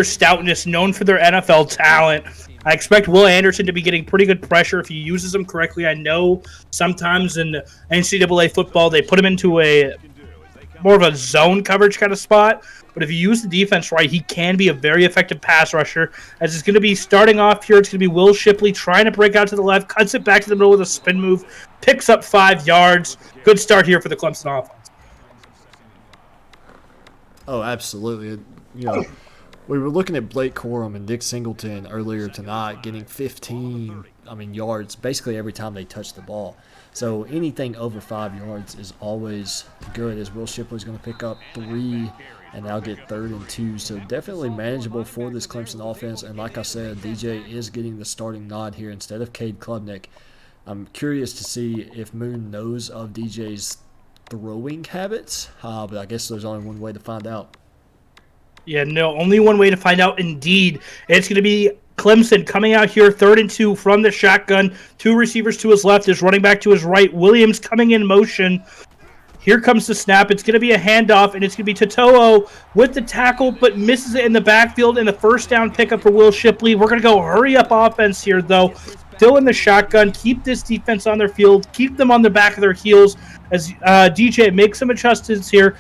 stoutness, known for their NFL talent. I expect Will Anderson to be getting pretty good pressure if he uses them correctly. I know sometimes in NCAA football they put him into a more of a zone coverage kind of spot. But if you use the defense right, he can be a very effective pass rusher. As it's going to be starting off here, it's going to be Will Shipley trying to break out to the left, cuts it back to the middle with a spin move, picks up 5 yards. Good start here for the Clemson offense. Oh, absolutely. We were looking at Blake Corum and Nick Singleton earlier tonight getting 15, yards basically every time they touch the ball. So anything over 5 yards is always good, as Will Shipley's going to pick up 3 and now get 3rd and 2. So definitely manageable for this Clemson offense. And like I said, DJ is getting the starting nod here instead of Cade Klubnik. I'm curious to see if Moon knows of DJ's throwing habits, but I guess there's only one way to find out. Yeah, no, only one way to find out indeed. It's going to be Clemson coming out here, 3rd and 2 from the shotgun. 2 receivers to his left, his running back to his right. Williams coming in motion. Here comes the snap. It's going to be a handoff, and it's going to be Toto'o with the tackle, but misses it in the backfield, and the first down pickup for Will Shipley. We're going to go hurry-up offense here, though. Still in the shotgun. Keep this defense on their field. Keep them on the back of their heels as DJ makes some adjustments here.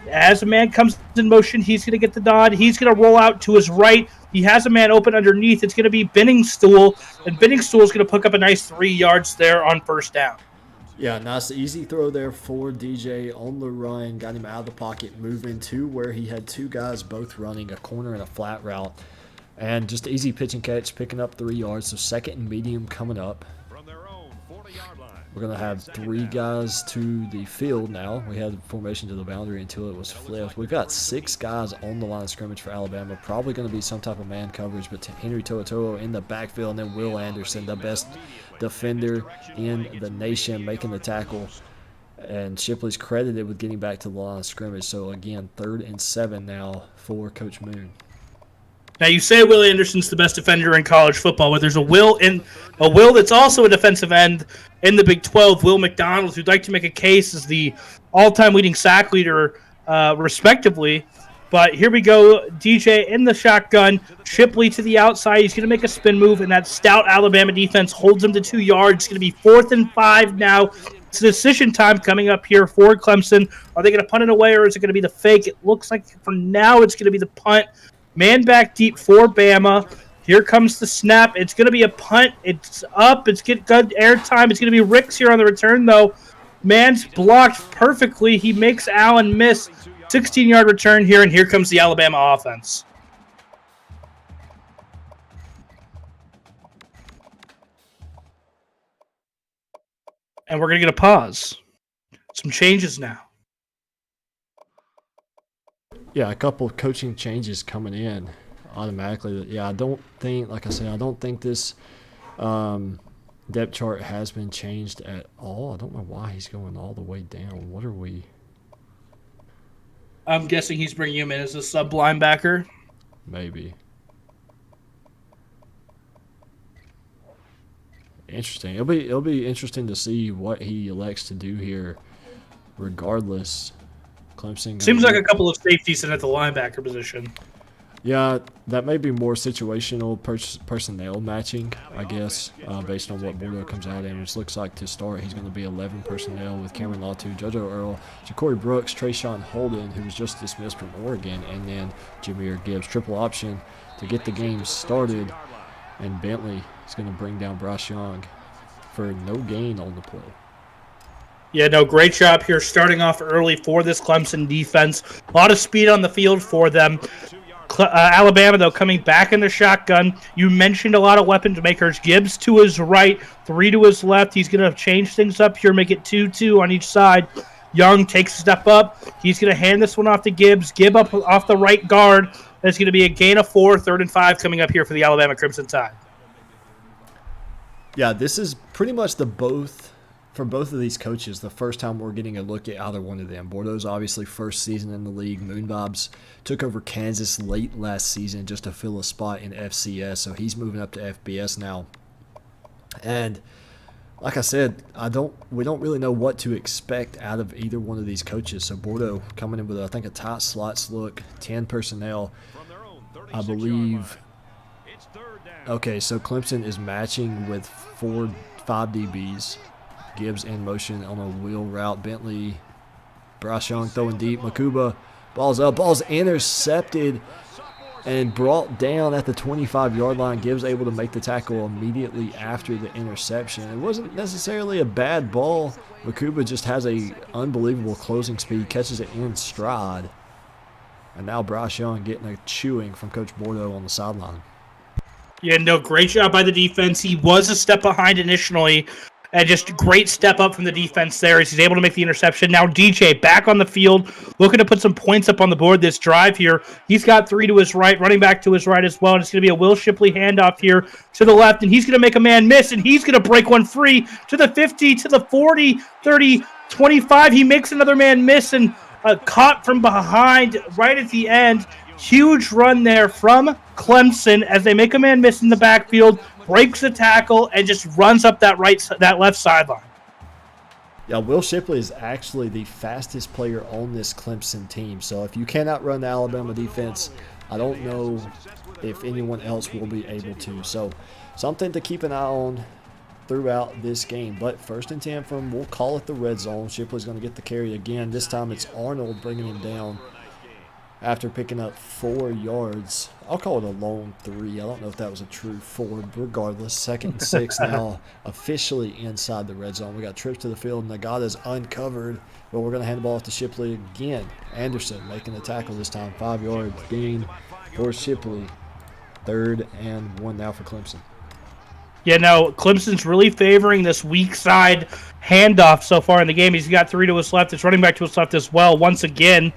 As a man comes in motion, he's going to get the nod. He's going to roll out to his right. He has a man open underneath. It's going to be Benningstool, and Benningstool is going to pick up a nice 3 yards there on first down. Yeah, nice easy throw there for DJ on the run. Got him out of the pocket, moving to where he had 2 guys both running, a corner and a flat route. And just easy pitch and catch, picking up 3 yards. So 2nd and medium coming up. We're going to have 3 guys to the field now. We had formation to the boundary until it was flipped. We've got 6 guys on the line of scrimmage for Alabama. Probably going to be some type of man coverage, but Henry To'oTo'o in the backfield, and then Will Anderson, the best defender in the nation, making the tackle. And Shipley's credited with getting back to the line of scrimmage. So, again, 3rd and 7 now for Coach Moon. Now, you say Will Anderson's the best defender in college football, but there's a Will that's also a defensive end in the Big 12, Will McDonald, who'd like to make a case as the all-time leading sack leader, respectively. But here we go, DJ in the shotgun, Shipley to the outside. He's going to make a spin move, and that stout Alabama defense holds him to 2 yards. It's going to be 4th and 5 now. It's decision time coming up here for Clemson. Are they going to punt it away, or is it going to be the fake? It looks like for now it's going to be the punt. Man back deep for Bama. Here comes the snap. It's going to be a punt. It's up. It's getting good air time. It's going to be Ricks here on the return, though. Man's blocked perfectly. He makes Allen miss. 16-yard return here, and here comes the Alabama offense. And we're going to get a pause. Some changes now. Yeah, a couple of coaching changes coming in automatically. Yeah, I don't think, like I said, I don't think this depth chart has been changed at all. I don't know why he's going all the way down. What are we? I'm guessing he's bringing him in as a sub linebacker. Maybe. Interesting. It'll be interesting to see what he elects to do here, regardless. Clemson seems like a couple of safeties in at the linebacker position. Yeah, that may be more situational personnel matching, I guess, based on what Bordeaux comes out in. Which looks like to start, he's going to be 11 personnel with Cameron Latu, JoJo Earl, Ja'Cory Brooks, Trayshawn Holden, who was just dismissed from Oregon, and then Jahmyr Gibbs. Triple option to get the game started, and Bentley is going to bring down Bryce Young for no gain on the play. Yeah, no, great job here starting off early for this Clemson defense. A lot of speed on the field for them. Alabama, though, coming back in the shotgun. You mentioned a lot of weapons makers. Gibbs to his right, 3 to his left. He's going to change things up here, make it 2-2 on each side. Young takes a step up. He's going to hand this one off to Gibbs. Gibb up off the right guard. That's going to be a gain of 4, 3rd and 5 coming up here for the Alabama Crimson Tide. Yeah, this is pretty much for both of these coaches, the first time we're getting a look at either one of them. Bordeaux's obviously first season in the league. Moon Vibes took over Kansas late last season just to fill a spot in FCS, so he's moving up to FBS now. And like I said, we don't really know what to expect out of either one of these coaches. So Bordeaux coming in with, I think, a tight slots look, 10 personnel. I believe. Okay, so Clemson is matching with 5 DBs. Gibbs in motion on a wheel route. Bentley, Bryce Young throwing deep. Makuba, ball's up. Ball's intercepted and brought down at the 25-yard line. Gibbs able to make the tackle immediately after the interception. It wasn't necessarily a bad ball. Makuba just has a unbelievable closing speed, catches it in stride. And now Bryce Young getting a chewing from Coach Bordeaux on the sideline. Yeah, no, great job by the defense. He was a step behind initially, and just great step up from the defense there as he's able to make the interception. Now DJ back on the field, looking to put some points up on the board this drive here. He's got 3 to his right, running back to his right as well, and it's going to be a Will Shipley handoff here to the left, and he's going to make a man miss, and he's going to break one free to the 50, to the 40, 30, 25. He makes another man miss, and caught from behind right at the end. Huge run there from Clemson as they make a man miss in the backfield, breaks the tackle, and just runs up that left sideline. Yeah, Will Shipley is actually the fastest player on this Clemson team. So if you cannot run the Alabama defense, I don't know if anyone else will be able to. So something to keep an eye on throughout this game. But 1st and 10 from, we'll call it the red zone. Shipley's going to get the carry again. This time it's Arnold bringing him down after picking up 4 yards. I'll call it a lone 3. I don't know if that was a true 4. Regardless, 2nd and 6 now officially inside the red zone. We got trips to the field, and Nagata's uncovered, but we're going to hand the ball off to Shipley again. Anderson making the tackle this time. 5 yards gain for Shipley. 3rd and 1 now for Clemson. Yeah, no, Clemson's really favoring this weak side handoff so far in the game. He's got 3 to his left. It's running back to his left as well. Once again,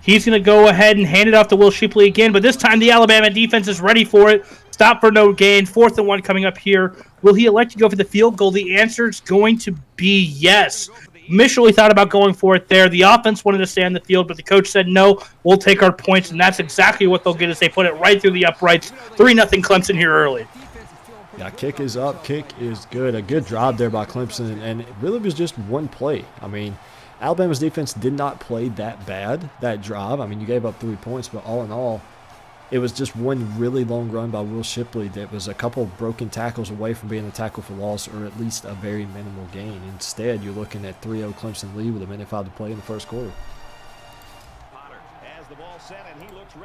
he's going to go ahead and hand it off to Will Shipley again, but this time the Alabama defense is ready for it. Stop for no gain. 4th and 1 coming up here. Will he elect to go for the field goal? The answer is going to be yes. Initially thought about going for it there. The offense wanted to stay on the field, but the coach said, no, we'll take our points, and that's exactly what they'll get as they put it right through the uprights. 3-0 Clemson here early. Yeah, kick is up. Kick is good. A good drive there by Clemson, and it really was just one play. I mean, Alabama's defense did not play that bad, that drive. I mean, you gave up 3 points, but all in all, it was just one really long run by Will Shipley that was a couple of broken tackles away from being a tackle for loss or at least a very minimal gain. Instead, you're looking at 3-0 Clemson lead with 1:05 to play in the 1st quarter.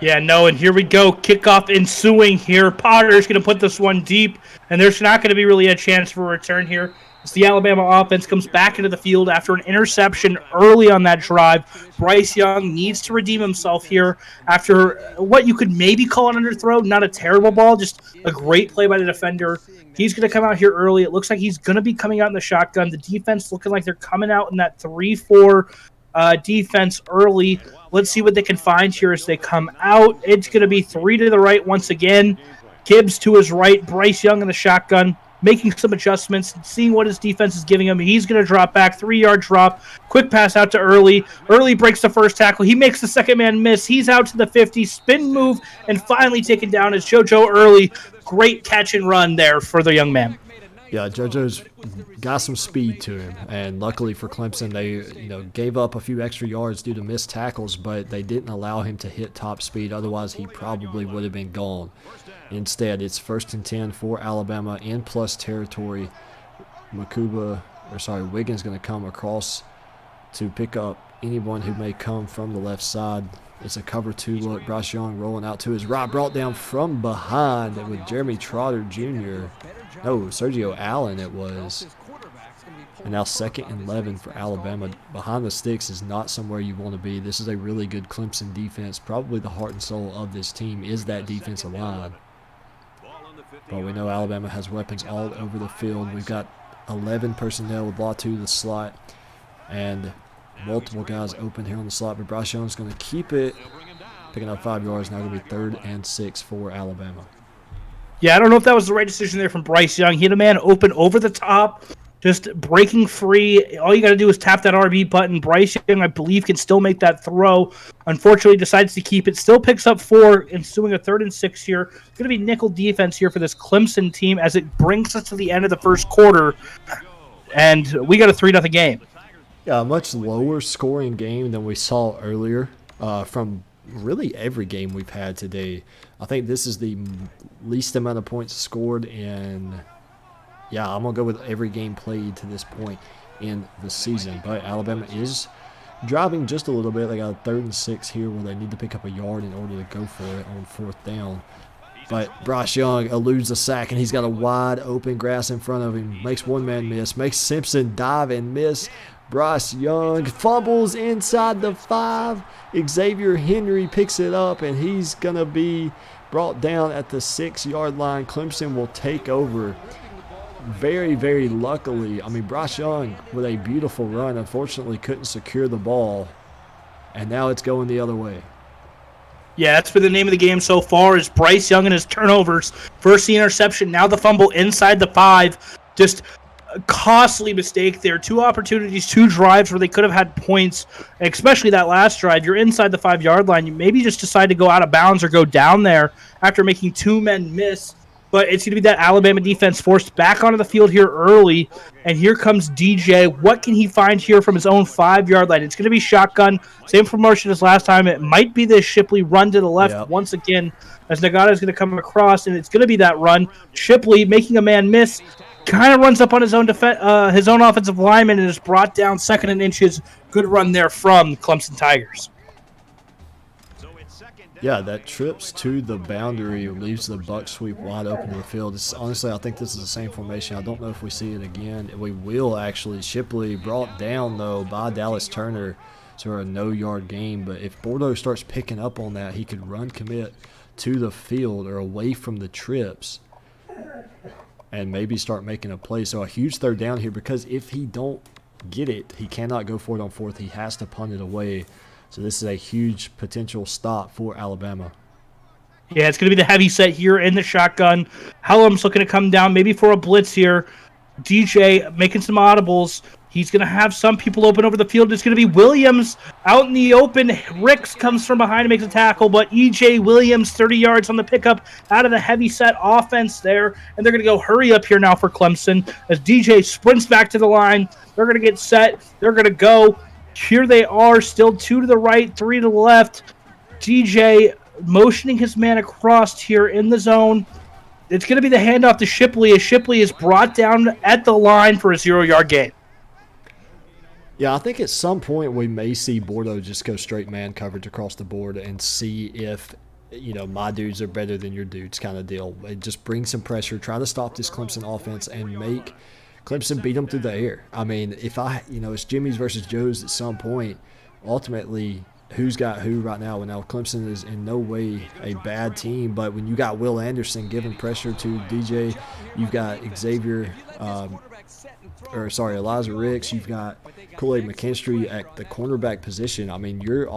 Yeah, no, and here we go. Kickoff ensuing here. Potter's going to put this one deep, and there's not going to be really a chance for a return here. As the Alabama offense comes back into the field after an interception early on that drive. Bryce Young needs to redeem himself here after what you could maybe call an underthrow. Not a terrible ball, just a great play by the defender. He's going to come out here early. It looks like he's going to be coming out in the shotgun. The defense looking like they're coming out in that 3-4 defense early. Let's see what they can find here as they come out. It's going to be 3 to the right once again. Gibbs to his right. Bryce Young in the shotgun, making some adjustments, seeing what his defense is giving him. He's going to drop back, 3-yard drop. Quick pass out to Early. Early breaks the first tackle. He makes the second man miss. He's out to the 50. Spin move, and finally taken down is JoJo Early. Great catch and run there for the young man. Yeah, JoJo's got some speed to him, and luckily for Clemson, they gave up a few extra yards due to missed tackles, but they didn't allow him to hit top speed. Otherwise, he probably would have been gone. Instead, it's 1st and 10 for Alabama in plus territory. Wiggins going to come across to pick up anyone who may come from the left side. It's a cover 2 look. Bryce Young rolling out to his right, brought down from behind with Jeremy Trotter Jr. No, Sergio Allen it was. And now 2nd and 11 for Alabama. Behind the sticks is not somewhere you want to be. This is a really good Clemson defense. Probably the heart and soul of this team is that defensive line. But we know Alabama has weapons all over the field. We've got 11 personnel with Latu the slot and multiple guys open here on the slot. But Bryce Young's going to keep it, picking up 5 yards. Now going to be 3rd and 6 for Alabama. Yeah, I don't know if that was the right decision there from Bryce Young. He had a man open over the top, just breaking free. All you got to do is tap that RB button. Bryce Young, I believe, can still make that throw. Unfortunately, decides to keep it. Still picks up 4, ensuing a 3rd and 6 here. It's going to be nickel defense here for this Clemson team as it brings us to the end of the 1st quarter. And we got a 3-0 game. Yeah, a much lower scoring game than we saw earlier from really every game we've had today. I think this is the least amount of points scored in, yeah, I'm going to go with every game played to this point in the season. But Alabama is driving just a little bit. They got a 3rd and 6 here where they need to pick up a yard in order to go for it on 4th down. But Bryce Young eludes the sack, and he's got a wide open grass in front of him. Makes one man miss. Makes Simpson dive and miss. Bryce Young fumbles inside the 5. Xavier Henry picks it up, and he's going to be brought down at the 6-yard line. Clemson will take over. Very, very luckily, I mean, Bryce Young with a beautiful run, unfortunately couldn't secure the ball, and now it's going the other way. Yeah, that's been the name of the game so far is Bryce Young and his turnovers. First the interception, now the fumble inside the 5. Just a costly mistake there. 2 opportunities, 2 drives where they could have had points, especially that last drive. You're inside the 5-yard line. You maybe just decide to go out of bounds or go down there after making 2 men miss. But it's going to be that Alabama defense forced back onto the field here early. And here comes DJ. What can he find here from his own 5-yard line? It's going to be shotgun. Same formation as last time. It might be this Shipley run to the left once again as Nagata is going to come across. And it's going to be that run. Shipley making a man miss. Kind of runs up on his own offensive lineman and is brought down 2nd and inches. Good run there from Clemson Tigers. Yeah, that trips to the boundary leaves the buck sweep wide open to the field. Honestly, I think this is the same formation. I don't know if we see it again. We will actually. Shipley brought down, though, by Dallas Turner. So a no-yard game. But if Bordeaux starts picking up on that, he could run commit to the field or away from the trips and maybe start making a play. So a huge 3rd down here, because if he don't get it, he cannot go for it on 4th. He has to punt it away. So this is a huge potential stop for Alabama. Yeah, it's going to be the heavy set here in the shotgun. Hellum's looking to come down maybe for a blitz here. DJ making some audibles. He's going to have some people open over the field. It's going to be Williams out in the open. Ricks comes from behind and makes a tackle, but E.J. Williams, 30 yards on the pickup out of the heavy set offense there. And they're going to go hurry up here now for Clemson as DJ sprints back to the line. They're going to get set. They're going to go. Here they are, still 2 to the right, 3 to the left. DJ motioning his man across here in the zone. It's going to be the handoff to Shipley as Shipley is brought down at the line for a 0-yard gain. Yeah, I think at some point we may see Bordeaux just go straight man coverage across the board and see if, my dudes are better than your dudes kind of deal. It just bring some pressure, try to stop this Clemson offense and make Clemson beat them through the air. I mean, if it's Jimmy's versus Joe's at some point, ultimately, who's got who right now? Well, now Clemson is in no way a bad team, but when you got Will Anderson giving pressure to DJ, you've got Elijah Ricks, you've got Kool-Aid McKinstry at the cornerback position. I mean, your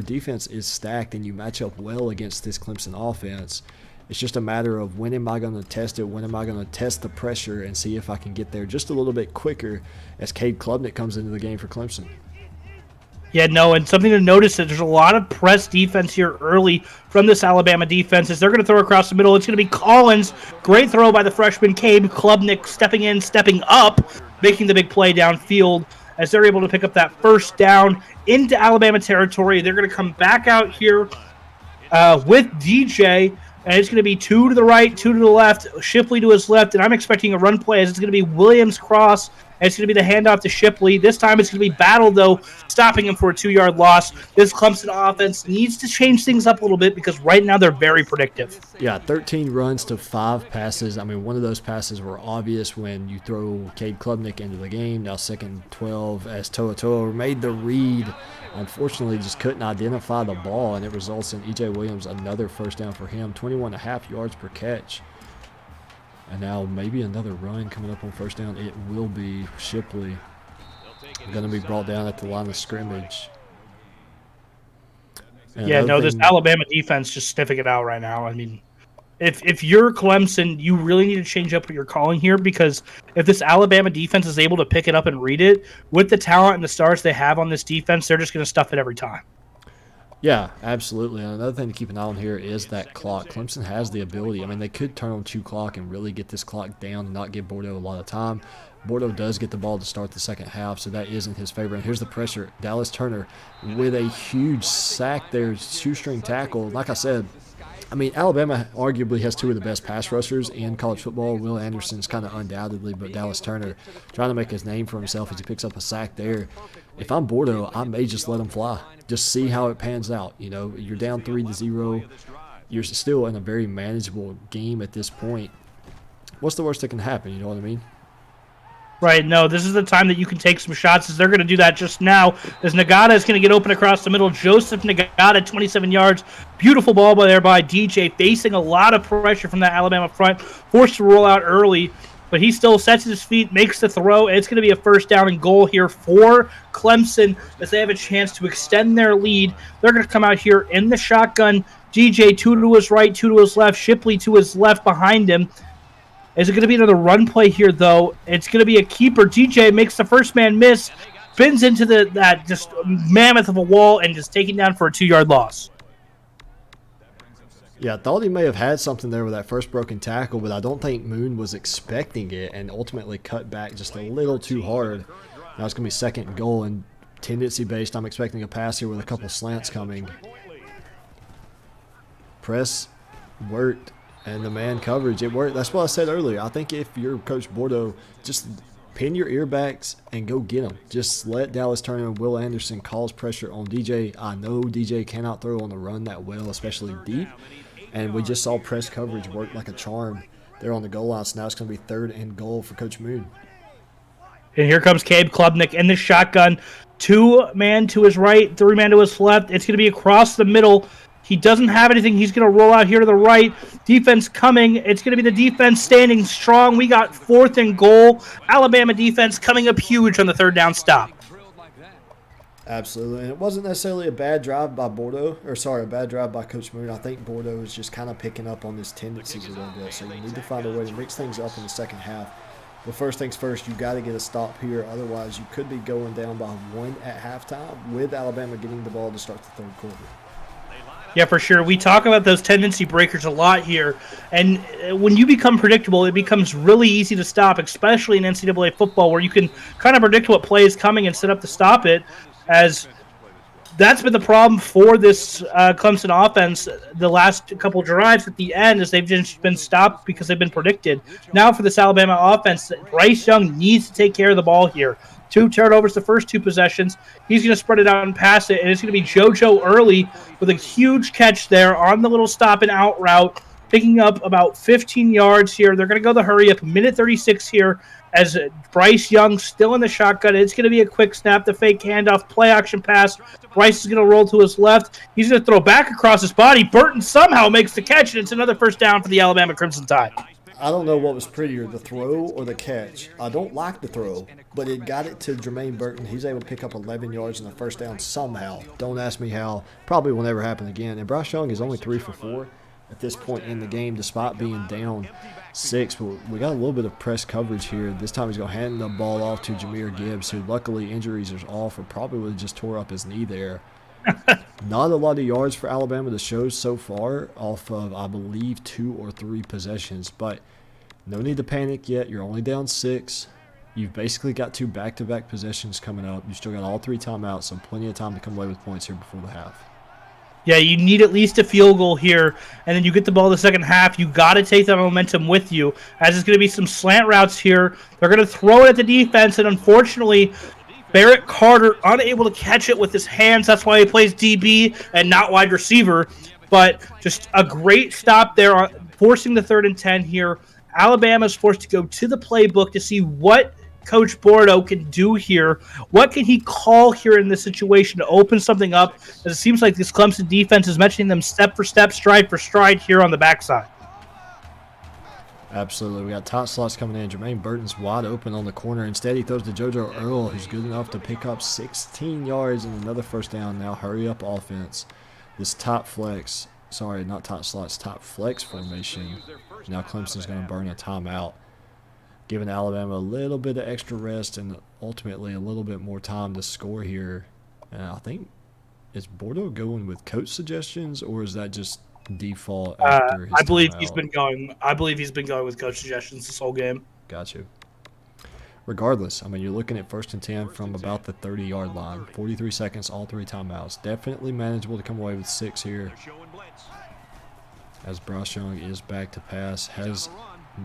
defense is stacked, and you match up well against this Clemson offense. It's just a matter of when am I going to test it, when am I going to test the pressure and see if I can get there just a little bit quicker as Cade Klubnik comes into the game for Clemson. Yeah, no, and something to notice that there's a lot of press defense here early from this Alabama defense as they're going to throw across the middle. It's going to be Collins. Great throw by the freshman Cade Klubnik stepping in, stepping up, making the big play downfield as they're able to pick up that 1st down into Alabama territory. They're going to come back out here with DJ. And it's going to be 2 to the right, 2 to the left, Shipley to his left, and I'm expecting a run play as it's going to be Williams cross, and it's going to be the handoff to Shipley. This time it's going to be Battle, though, stopping him for a 2-yard loss. This Clemson offense needs to change things up a little bit because right now they're very predictive. Yeah, 13 runs to 5 passes. I mean, one of those passes were obvious when you throw Cade Klubnik into the game. Now 2nd and 12 as Toa made the read. Unfortunately, just couldn't identify the ball, and it results in E.J. Williams another 1st down for him, 21.5 yards per catch. And now maybe another run coming up on 1st down. It will be Shipley going to be brought down at the line of scrimmage. And this Alabama defense just sniffing it out right now. I mean, if you're Clemson, you really need to change up what you're calling here because if this Alabama defense is able to pick it up and read it, with the talent and the stars they have on this defense, they're just going to stuff it every time. Yeah, absolutely. And another thing to keep an eye on here is that clock. Clemson has the ability. I mean, they could turn on 2 clock and really get this clock down and not give Bordeaux a lot of time. Bordeaux does get the ball to start the second half, so that is in his favor. And here's the pressure. Dallas Turner with a huge sack there, shoestring tackle. Like I said, I mean, Alabama arguably has two of the best pass rushers in college football. Will Anderson's kind of undoubtedly, but Dallas Turner trying to make his name for himself as he picks up a sack there. If I'm Bordeaux, I may just let him fly. Just see how it pans out. You know, you're down 3-0. You're still in a very manageable game at this point. What's the worst that can happen? You know what I mean? Right, no, this is the time that you can take some shots, as they're going to do that just now, as Nagata is going to get open across the middle. Joseph Nagata, 27 yards. Beautiful ball by DJ, facing a lot of pressure from that Alabama front, forced to roll out early, but he still sets his feet, makes the throw, and it's going to be a first down and goal here for Clemson, as they have a chance to extend their lead. They're going to come out here in the shotgun. DJ, two to his right, two to his left, Shipley to his left behind him. Is it going to be another run play here, though? It's going to be a keeper. DJ makes the first man miss, spins into that just mammoth of a wall, and just taken down for a 2-yard loss. Yeah, I thought he may have had something there with that first broken tackle, but I don't think Moon was expecting it and ultimately cut back just a little too hard. Now it's going to be second and goal, and tendency-based, I'm expecting a pass here with a couple slants coming. Press worked. And the man coverage, it worked. That's what I said earlier. I think if you're Coach Bordeaux, just pin your earbacks and go get them. Just let Dallas Turner and Will Anderson cause pressure on DJ. I know DJ cannot throw on the run that well, especially deep. And we just saw press coverage work like a charm there on the goal line. So now it's going to be third and goal for Coach Moon. And here comes Cabe Klubnik in the shotgun. 2-man to his right, 3-man to his left. It's going to be across the middle. He doesn't have anything. He's going to roll out here to the right. Defense coming. It's going to be the defense standing strong. We got fourth and goal. Alabama defense coming up huge on the third down stop. Absolutely. And it wasn't necessarily a bad drive by a bad drive by Coach Moon. I think Bordeaux is just kind of picking up on this tendency a little bit. So you need to find a way to mix things up in the second half. But first things first, you got to get a stop here. Otherwise, you could be going down by 1 at halftime with Alabama getting the ball to start the third quarter. Yeah, for sure. We talk about those tendency breakers a lot here. And when you become predictable, it becomes really easy to stop, especially in NCAA football, where you can kind of predict what play is coming and set up to stop it, as that's been the problem for this Clemson offense the last couple drives at the end, is they've just been stopped because they've been predicted. Now for this Alabama offense, Bryce Young needs to take care of the ball here. 2 turnovers the first 2 possessions. He's going to spread it out and pass it, and it's going to be JoJo Early with a huge catch there on the little stop and out route, picking up about 15 yards here. They're going to go the hurry up, minute 36 here, as Bryce Young still in the shotgun. It's going to be a quick snap, the fake handoff, play action pass. Bryce is going to roll to his left. He's going to throw back across his body. Burton somehow makes the catch, and it's another first down for the Alabama Crimson Tide. I don't know what was prettier, the throw or the catch. I don't like the throw, but it got it to Jermaine Burton. He's able to pick up 11 yards in the first down somehow. Don't ask me how. Probably will never happen again. And Bryce Young is only 3 for 4 at this point in the game, despite being down 6. But we got a little bit of press coverage here. This time he's going to hand the ball off to Jahmyr Gibbs, who luckily injuries are off, or probably would have just tore up his knee there. Not a lot of yards for Alabama to show so far off of, I believe, 2 or 3 possessions. But no need to panic yet. You're only down 6. You've basically got 2 back-to-back possessions coming up. You've still got all 3 timeouts, so plenty of time to come away with points here before the half. Yeah, you need at least a field goal here, and then you get the ball in the second half. You got to take that momentum with you, as it's going to be some slant routes here. They're going to throw it at the defense, and unfortunately, Barrett Carter unable to catch it with his hands. That's why he plays DB and not wide receiver. But just a great stop there, forcing the 3rd and 10 here. Alabama's forced to go to the playbook to see what Coach Bordeaux can do here. What can he call here in this situation to open something up? As it seems like this Clemson defense is matching them step for step, stride for stride here on the backside. Absolutely. We got top slots coming in. Jermaine Burton's wide open on the corner. Instead, he throws to JoJo Earl, who's good enough to pick up 16 yards and another first down. Now hurry up offense. This top flex, sorry, not top slots, top flex formation. Now Clemson's going to burn a timeout, giving Alabama a little bit of extra rest and ultimately a little bit more time to score here. And I think, is Bordeaux going with coach suggestions, or is that just default after his I believe timeout? he's been going. I believe he's been going with coach suggestions this whole game. Got you. regardless, I mean, you're looking at 1st and 10 from about the 30-yard line. 43 seconds, all 3 timeouts. Definitely manageable to come away with 6 here. As Bryce Young is back to pass, has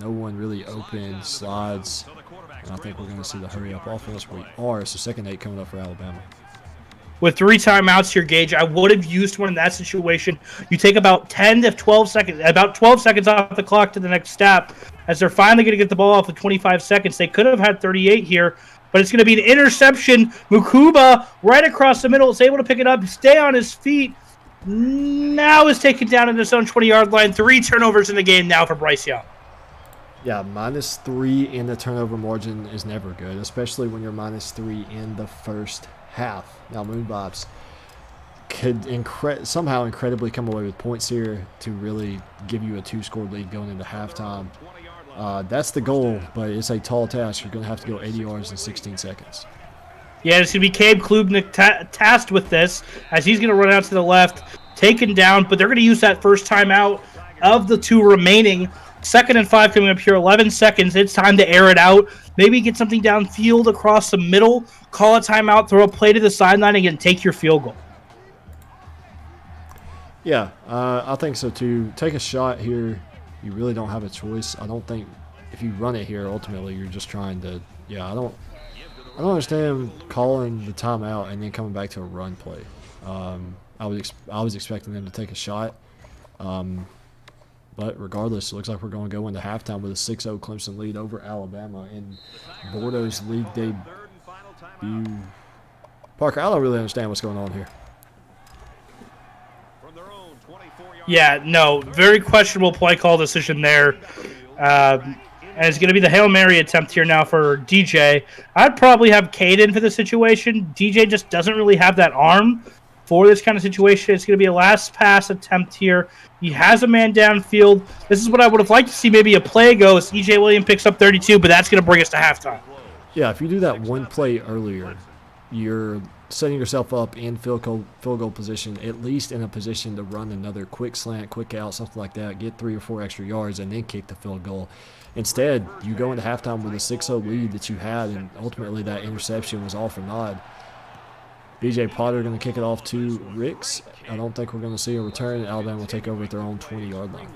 no one really open, slides, and I think we're going to see the hurry-up offense. We are, so 2nd and 8 coming up for Alabama. With 3 timeouts here, Gage, I would have used one in that situation. You take about 10 to 12 seconds, about 12 seconds off the clock to the next step, as they're finally going to get the ball off with 25 seconds. They could have had 38 here, but it's going to be an interception. Mukuba right across the middle is able to pick it up, stay on his feet. Now is taken down in his own 20-yard line. 3 turnovers in the game now for Bryce Young. Yeah, -3 in the turnover margin is never good, especially when you're -3 in the first half. Now, Moon Vibes could somehow incredibly come away with points here to really give you a 2-score lead going into halftime. That's the goal, but it's a tall task. You're going to have to go 80 yards in 16 seconds. Yeah, it's going to be Cabe Klubnik tasked with this, as he's going to run out to the left, taken down, but they're going to use that first timeout of the 2 remaining. 2nd and 5 coming up here, 11 seconds. It's time to air it out. Maybe get something downfield across the middle, call a timeout, throw a play to the sideline, and take your field goal. Yeah, I think so too. Take a shot here. You really don't have a choice. I don't think if you run it here, ultimately you're just trying to. Yeah, I don't understand calling the timeout and then coming back to a run play. I was expecting them to take a shot. But regardless, it looks like we're going to go into halftime with a 6-0 Clemson lead over Alabama in Bordeaux's league debut. Parker, I don't really understand what's going on here. Yeah, no, very questionable play call decision there. And it's going to be the Hail Mary attempt here now for DJ. I'd probably have Caden for the situation. DJ just doesn't really have that arm for this kind of situation. It's going to be a last pass attempt here. He has a man downfield. This is what I would have liked to see, maybe a play go as EJ Williams picks up 32, but that's going to bring us to halftime. Yeah, if you do that one play earlier, you're setting yourself up in field goal position, at least in a position to run another quick slant, quick out, something like that, get 3 or 4 extra yards, and then kick the field goal. Instead, you go into halftime with a 6-0 lead that you had, and ultimately that interception was all for naught. BJ Potter going to kick it off to Ricks. I don't think we're going to see a return. Alabama will take over at their own 20-yard line.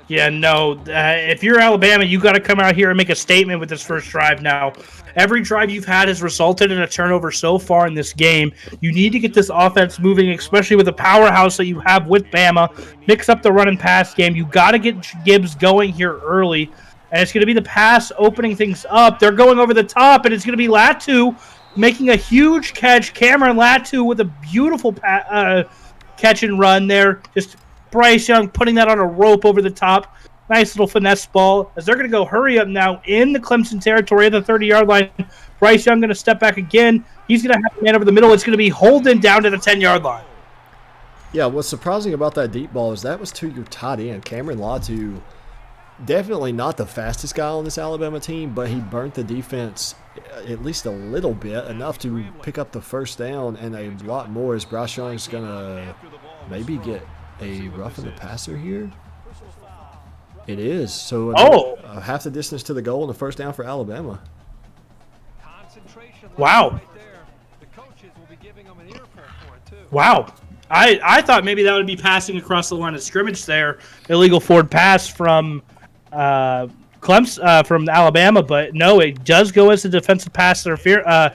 Yeah, no. If you're Alabama, you got to come out here and make a statement with this first drive now. Every drive you've had has resulted in a turnover so far in this game. You need to get this offense moving, especially with the powerhouse that you have with Bama. Mix up the run and pass game. You got to get Gibbs going here early. And it's going to be the pass opening things up. They're going over the top, and it's going to be Latu making a huge catch. Cameron Latu with a beautiful catch and run there. Just Bryce Young putting that on a rope over the top. Nice little finesse ball. As they're going to go hurry up now in the Clemson territory at the 30-yard line. Bryce Young going to step back again. He's going to have a man over the middle. It's going to be Holden down to the 10-yard line. Yeah, what's surprising about that deep ball is that was to your tight end, Cameron Latu. Definitely not the fastest guy on this Alabama team, but he burnt the defense at least a little bit, enough to pick up the first down, and a lot more as Bryce Young's going to maybe get a roughing the passer here. It is. So half the distance to the goal and a first down for Alabama. Wow. Wow. I thought maybe that would be passing across the line of scrimmage there. Illegal forward pass from Clemson, from Alabama, but no, it does go as a defensive pass interference,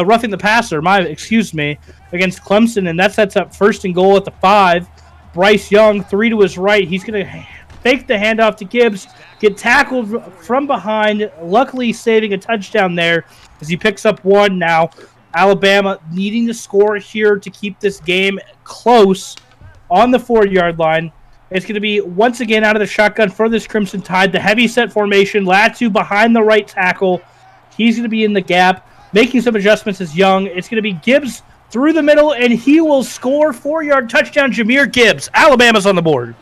roughing the passer, against Clemson, and that sets up first and goal at the 5. Bryce Young, 3 to his right. He's going to fake the handoff to Gibbs, get tackled from behind, luckily saving a touchdown there as he picks up 1 now. Alabama needing to score here to keep this game close on the 4-yard line. It's going to be, once again, out of the shotgun for this Crimson Tide. The heavy set formation. Latu behind the right tackle. He's going to be in the gap. Making some adjustments is Young. It's going to be Gibbs through the middle, and he will score. 4-yard touchdown, Jahmyr Gibbs. Alabama's on the board.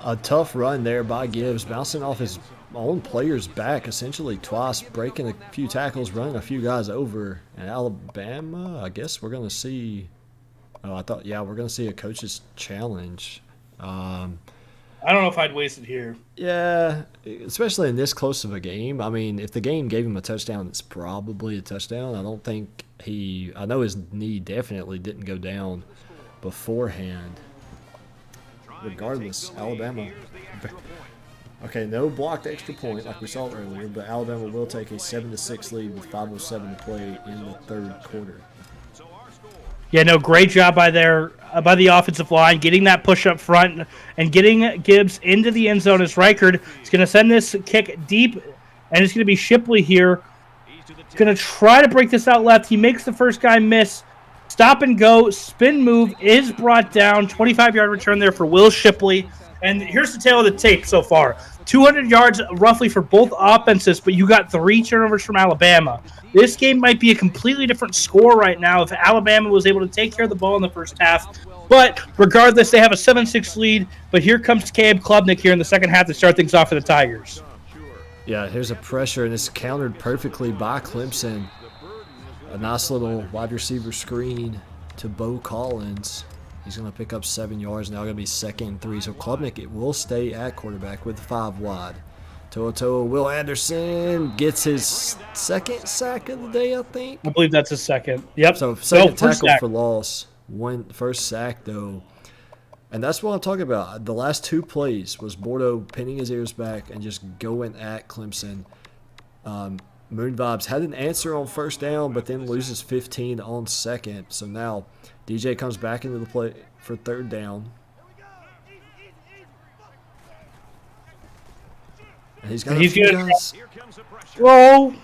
A tough run there by Gibbs, bouncing off his own player's back essentially twice, breaking a few tackles, running a few guys over. And Alabama, I guess we're going to see – we're going to see a coach's challenge. I don't know if I'd waste it here. Yeah, especially in this close of a game. I mean, if the game gave him a touchdown, it's probably a touchdown. I don't think he. I know his knee definitely didn't go down beforehand. Regardless, Alabama. Okay, no blocked extra point like we saw earlier, but Alabama will take a 7-6 lead with 5:07 to play in the third quarter. Yeah, no, great job by the offensive line, getting that push up front and getting Gibbs into the end zone as Reichard is going to send this kick deep, and it's going to be Shipley here. Going to try to break this out left. He makes the first guy miss. Stop and go, spin move is brought down. 25-yard return there for Will Shipley. And here's the tail of the tape so far. 200 yards roughly for both offenses, but you got 3 turnovers from Alabama. This game might be a completely different score right now if Alabama was able to take care of the ball in the first half. But regardless, they have a 7-6 lead. But here comes Caleb Klubnik here in the second half to start things off for the Tigers. Yeah, here's a pressure, and it's countered perfectly by Clemson. A nice little wide receiver screen to Bo Collins. He's going to pick up 7 yards. Now going to be 2nd and 3. So Klubnik, it will stay at quarterback with 5 wide. Toa Will Anderson gets his 2nd sack of the day, I think. I believe that's his 2nd. Yep. So 2nd tackle for loss. First sack, though. And that's what I'm talking about. The last 2 plays was Bordeaux pinning his ears back and just going at Clemson. Moon Vibes had an answer on first down, but then loses 15 on second. So now DJ comes back into the play for third down. And he's got a few guys. Throw.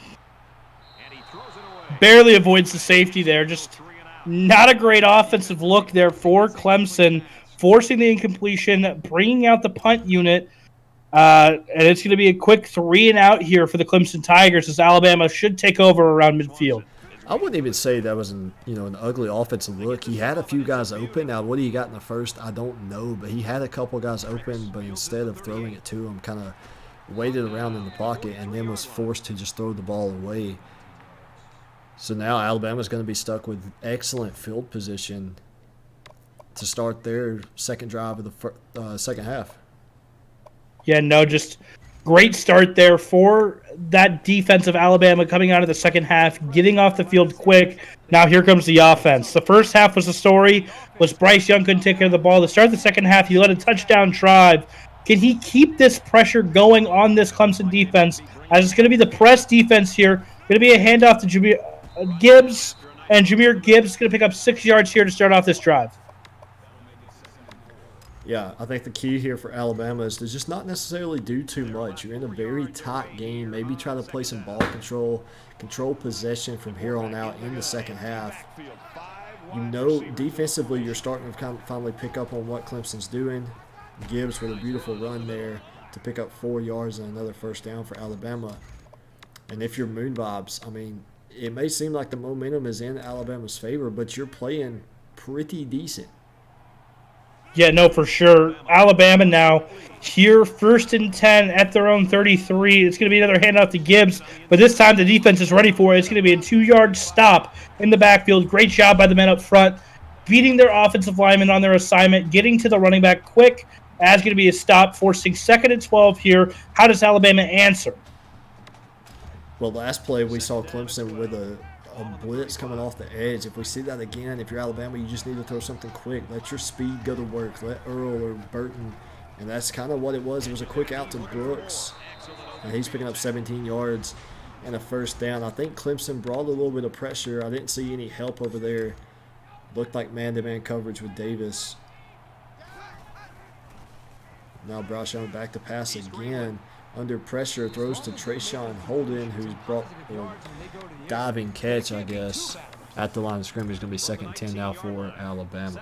Barely avoids the safety there. Just not a great offensive look there for Clemson, forcing the incompletion, bringing out the punt unit. And it's going to be a quick 3 and out here for the Clemson Tigers as Alabama should take over around midfield. I wouldn't even say that was an ugly offensive look. He had a few guys open. Now, what he got in the first, I don't know, but he had a couple guys open, but instead of throwing it to him, kind of waited around in the pocket and then was forced to just throw the ball away. So now Alabama's going to be stuck with excellent field position to start their second drive of the second half. Yeah, no, just great start there for that defense of Alabama coming out of the second half, getting off the field quick. Now here comes the offense. The first half was the story, was Bryce Young couldn't take care of the ball. To start the second half, he led a touchdown drive. Can he keep this pressure going on this Clemson defense? As it's going to be the press defense here. Going to be a handoff to Jahmyr Gibbs, and Jahmyr Gibbs is going to pick up 6 yards here to start off this drive. Yeah, I think the key here for Alabama is to just not necessarily do too much. You're in a very tight game. Maybe try to play some ball control possession from here on out in the second half. Defensively, you're starting to kind of finally pick up on what Clemson's doing. Gibbs with a beautiful run there to pick up 4 yards and another first down for Alabama. And if you're Moon Vibes, I mean, it may seem like the momentum is in Alabama's favor, but you're playing pretty decent. Yeah, no, for sure. Alabama now here, 1st and 10 at their own 33. It's going to be another handoff to Gibbs, but this time the defense is ready for it. It's going to be a 2-yard stop in the backfield. Great job by the men up front, beating their offensive linemen on their assignment, getting to the running back quick. That's going to be a stop, forcing 2nd and 12 here. How does Alabama answer? Well, last play we saw Clemson with a blitz coming off the edge. If we see that again, if you're Alabama, you just need to throw something quick. Let your speed go to work. Let Earl or Burton, and that's kind of what it was. It was a quick out to Brooks, and he's picking up 17 yards and a first down. I think Clemson brought a little bit of pressure. I didn't see any help over there. Looked like man-to-man coverage with Davis. Now Bryce Young back to pass again. Under pressure, throws to Trayshawn Holden, who's brought a diving catch, I guess, at the line of scrimmage. Going to be 2nd and 10 now for Alabama.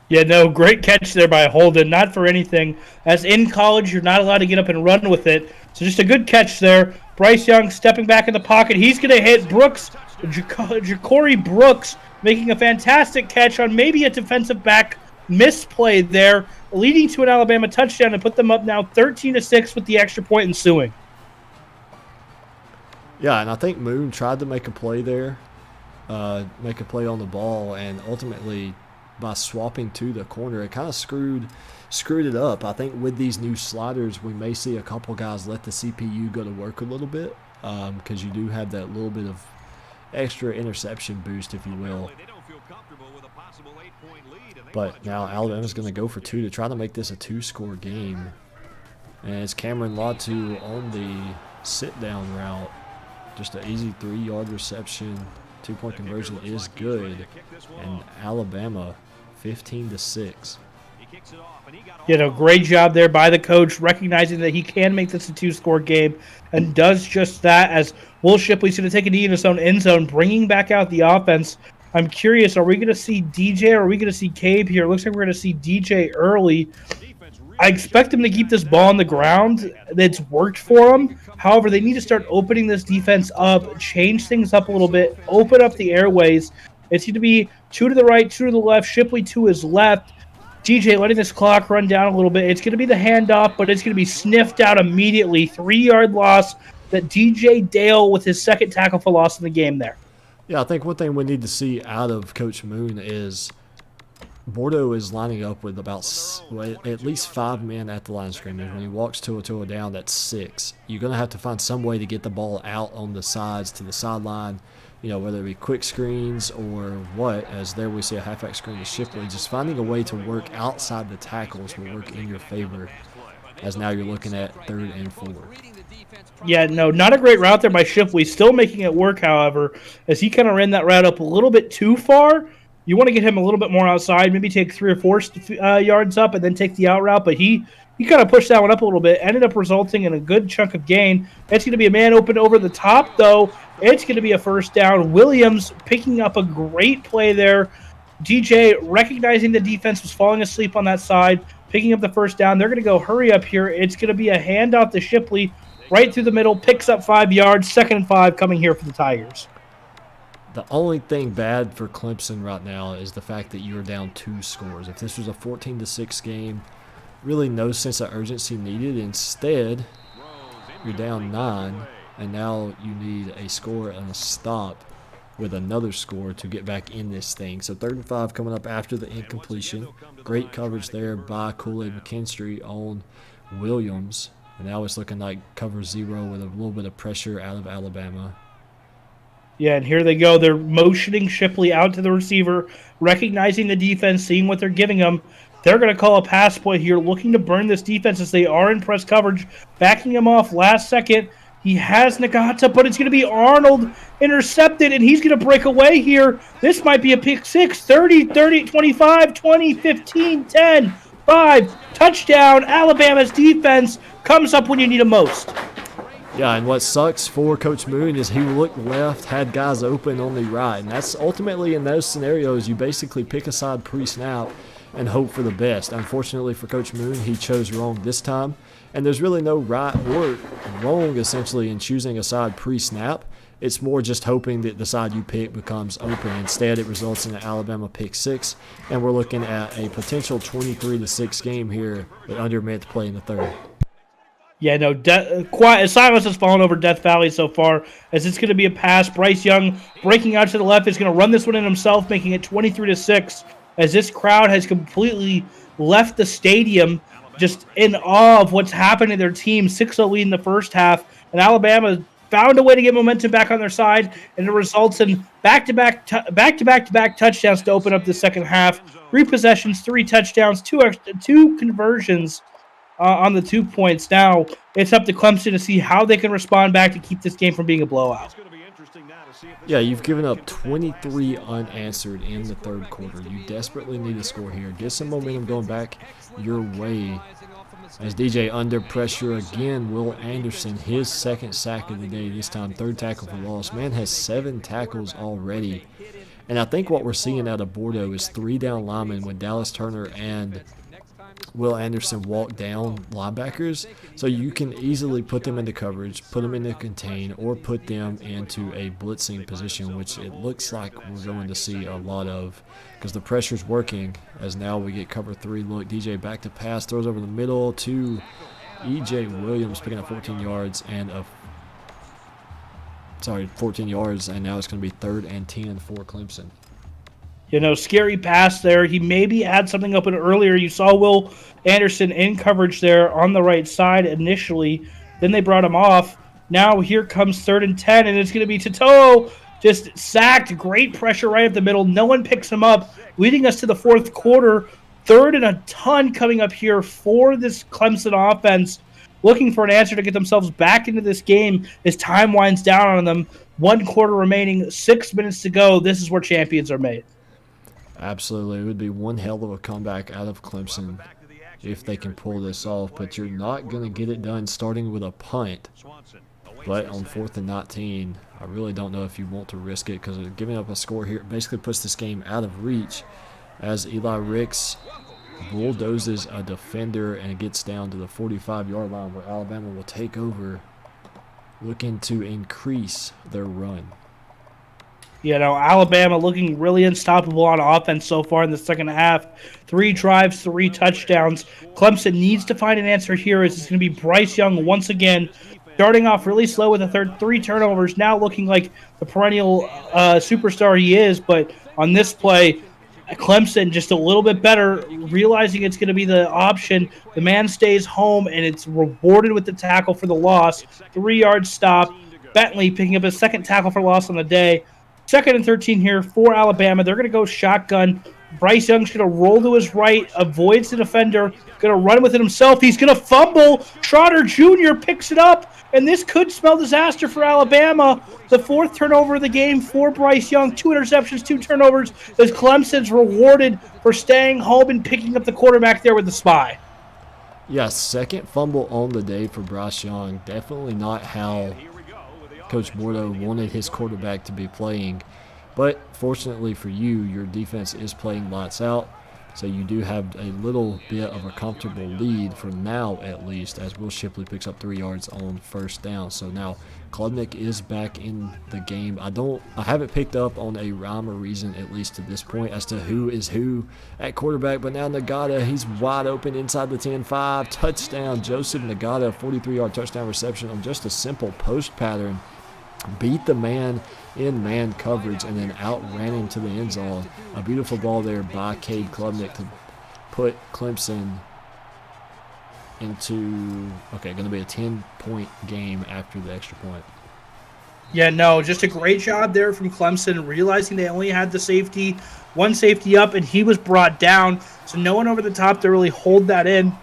Yeah, no, great catch there by Holden. Not for anything. As in college, you're not allowed to get up and run with it. So just a good catch there. Bryce Young stepping back in the pocket. He's going to hit Brooks, Ja'Cory Brooks, making a fantastic catch on maybe a defensive back misplay there, leading to an Alabama touchdown and put them up now 13-6 with the extra point ensuing. Yeah, and I think Moon tried to make a play there, make a play on the ball, and ultimately by swapping to the corner. It kind of screwed it up. I think with these new sliders, we may see a couple guys let the CPU go to work a little bit, because you do have that little bit of extra interception boost, if you will. But now Alabama's going to go for 2 to try to make this a 2-score game. And it's Cameron Latu on the sit-down route. Just an easy 3-yard reception. 2-point conversion is good. And Alabama 15-6. Great job there by the coach, recognizing that he can make this a 2-score game, and does just that, as Will Shipley's going to take a knee in his own end zone, bringing back out the offense. I'm curious, are we going to see DJ or are we going to see Cabe here? It looks like we're going to see DJ early. I expect him to keep this ball on the ground. That's worked for them. However, they need to start opening this defense up, change things up a little bit, open up the airways. It's going to be 2 to the right, 2 to the left, Shipley to his left. DJ letting this clock run down a little bit. It's going to be the handoff, but it's going to be sniffed out immediately. 3-yard loss that DJ Dale with his second tackle for loss in the game there. Yeah, I think one thing we need to see out of Coach Moon is Bordeaux is lining up with about at least 5 men at the line of scrimmage. When he walks Tua down, that's 6. You're going to have to find some way to get the ball out on the sides to the sideline, whether it be quick screens or what, as there we see a halfback screen to Shipley. Just finding a way to work outside the tackles will work in your favor, as now you're looking at 3rd and 4. Yeah, no, not a great route there by Shipley. Still making it work, however, as he kind of ran that route up a little bit too far. You want to get him a little bit more outside, maybe take 3 or 4 yards up and then take the out route. But he kind of pushed that one up a little bit, ended up resulting in a good chunk of gain. It's going to be a man open over the top, though. It's going to be a first down. Williams picking up a great play there. DJ recognizing the defense was falling asleep on that side, picking up the first down. They're going to go hurry up here. It's going to be a handoff to Shipley right through the middle, picks up 5 yards, 2nd and 5 coming here for the Tigers. The only thing bad for Clemson right now is the fact that you're down 2 scores. If this was a 14-6 game, really no sense of urgency needed. Instead, you're down 9, and now you need a score and a stop with another score to get back in this thing. So 3rd and 5 coming up after the incompletion. Great coverage there by Kool-Aid McKinstry on Williams. And now it's looking like cover 0 with a little bit of pressure out of Alabama. Yeah, and here they go. They're motioning Shipley out to the receiver, recognizing the defense, seeing what they're giving them. They're going to call a pass play here, looking to burn this defense as they are in press coverage, backing him off last second. He has Nagata, but it's going to be Arnold intercepted, and he's going to break away here. This might be a pick 6, 30, 25, 20, 15, 10, 5. Touchdown. Alabama's defense comes up when you need them most. Yeah, and what sucks for Coach Moon is he looked left, had guys open on the right. And that's ultimately in those scenarios, you basically pick a side pre-snap and hope for the best. Unfortunately for Coach Moon, he chose wrong this time. And there's really no right or wrong, essentially, in choosing a side pre-snap. It's more just hoping that the side you pick becomes open. Instead, it results in an Alabama pick 6. And we're looking at a potential 23-6 game here with under a minute to play in the 3rd. Yeah, no, quiet. Silence has fallen over Death Valley so far, as it's going to be a pass. Bryce Young breaking out to the left is going to run this one in himself, making it 23-6, as this crowd has completely left the stadium, just in awe of what's happened to their team. 6-0 lead in the first half, and Alabama found a way to get momentum back on their side, and it results in back-to-back touchdowns to open up the second half. 3 possessions, 3 touchdowns, 2 conversions. On the 2 points. Now it's up to Clemson to see how they can respond back to keep this game from being a blowout. Yeah, you've given up 23 unanswered in the 3rd quarter. You desperately need a score here. Get some momentum going back your way. As DJ under pressure again, Will Anderson, his 2nd sack of the day, this time 3rd tackle for loss. Man has 7 tackles already. And I think what we're seeing out of Bordeaux is 3 down linemen with Dallas Turner and Will Anderson walk down linebackers, so you can easily put them into coverage, put them into contain, or put them into a blitzing position, which it looks like we're going to see a lot of because the pressure's working. As now we get cover 3 look. DJ back to pass, throws over the middle to E.J. Williams, picking up 14 yards, and now it's going to be 3rd and 10 for Clemson. Scary pass there. He maybe had something open earlier. You saw Will Anderson in coverage there on the right side initially. Then they brought him off. Now here comes 3rd and 10, and it's going to be Toto just sacked. Great pressure right up the middle. No one picks him up, leading us to the fourth quarter. 3rd and a ton coming up here for this Clemson offense, looking for an answer to get themselves back into this game as time winds down on them. 1 quarter remaining, 6 minutes to go. This is where champions are made. Absolutely. It would be one hell of a comeback out of Clemson if they can pull this off, but you're not going to get it done starting with a punt. But on 4th and 19, I really don't know if you want to risk it, because giving up a score here basically puts this game out of reach as Eli Ricks bulldozes a defender and gets down to the 45-yard line, where Alabama will take over, looking to increase their run. Alabama looking really unstoppable on offense so far in the second half. 3 drives, 3 touchdowns. Clemson needs to find an answer here, as it's going to be Bryce Young once again, starting off really slow with 3 turnovers, now looking like the perennial superstar he is. But on this play, Clemson just a little bit better, realizing it's going to be the option. The man stays home, and it's rewarded with the tackle for the loss. 3-yard stop. Bentley picking up his 2nd tackle for loss on the day. 2nd and 13 here for Alabama. They're going to go shotgun. Bryce Young's going to roll to his right, avoids the defender, going to run with it himself. He's going to fumble. Trotter Jr. picks it up, and this could spell disaster for Alabama. The 4th turnover of the game for Bryce Young. 2 interceptions, 2 turnovers, as Clemson's rewarded for staying home and picking up the quarterback there with the spy. Yes, 2nd fumble on the day for Bryce Young. Definitely not how Coach Bordeaux wanted his quarterback to be playing. But fortunately for you, your defense is playing lights out, so you do have a little bit of a comfortable lead for now, at least, as Will Shipley picks up 3 yards on 1st down. So now Klubnik is back in the game. I haven't picked up on a rhyme or reason, at least to this point, as to who is who at quarterback. But now Nagata, he's wide open inside the 10-5. Touchdown, Joseph Nagata, 43-yard touchdown reception on just a simple post pattern. Beat the man in man coverage and then outran him to the end zone. A beautiful ball there by Cade Klubnik to put Clemson into, going to be a 10-point game after the extra point. Just a great job there from Clemson, realizing they only had the one safety up, and he was brought down. So no one over the top to really hold that in.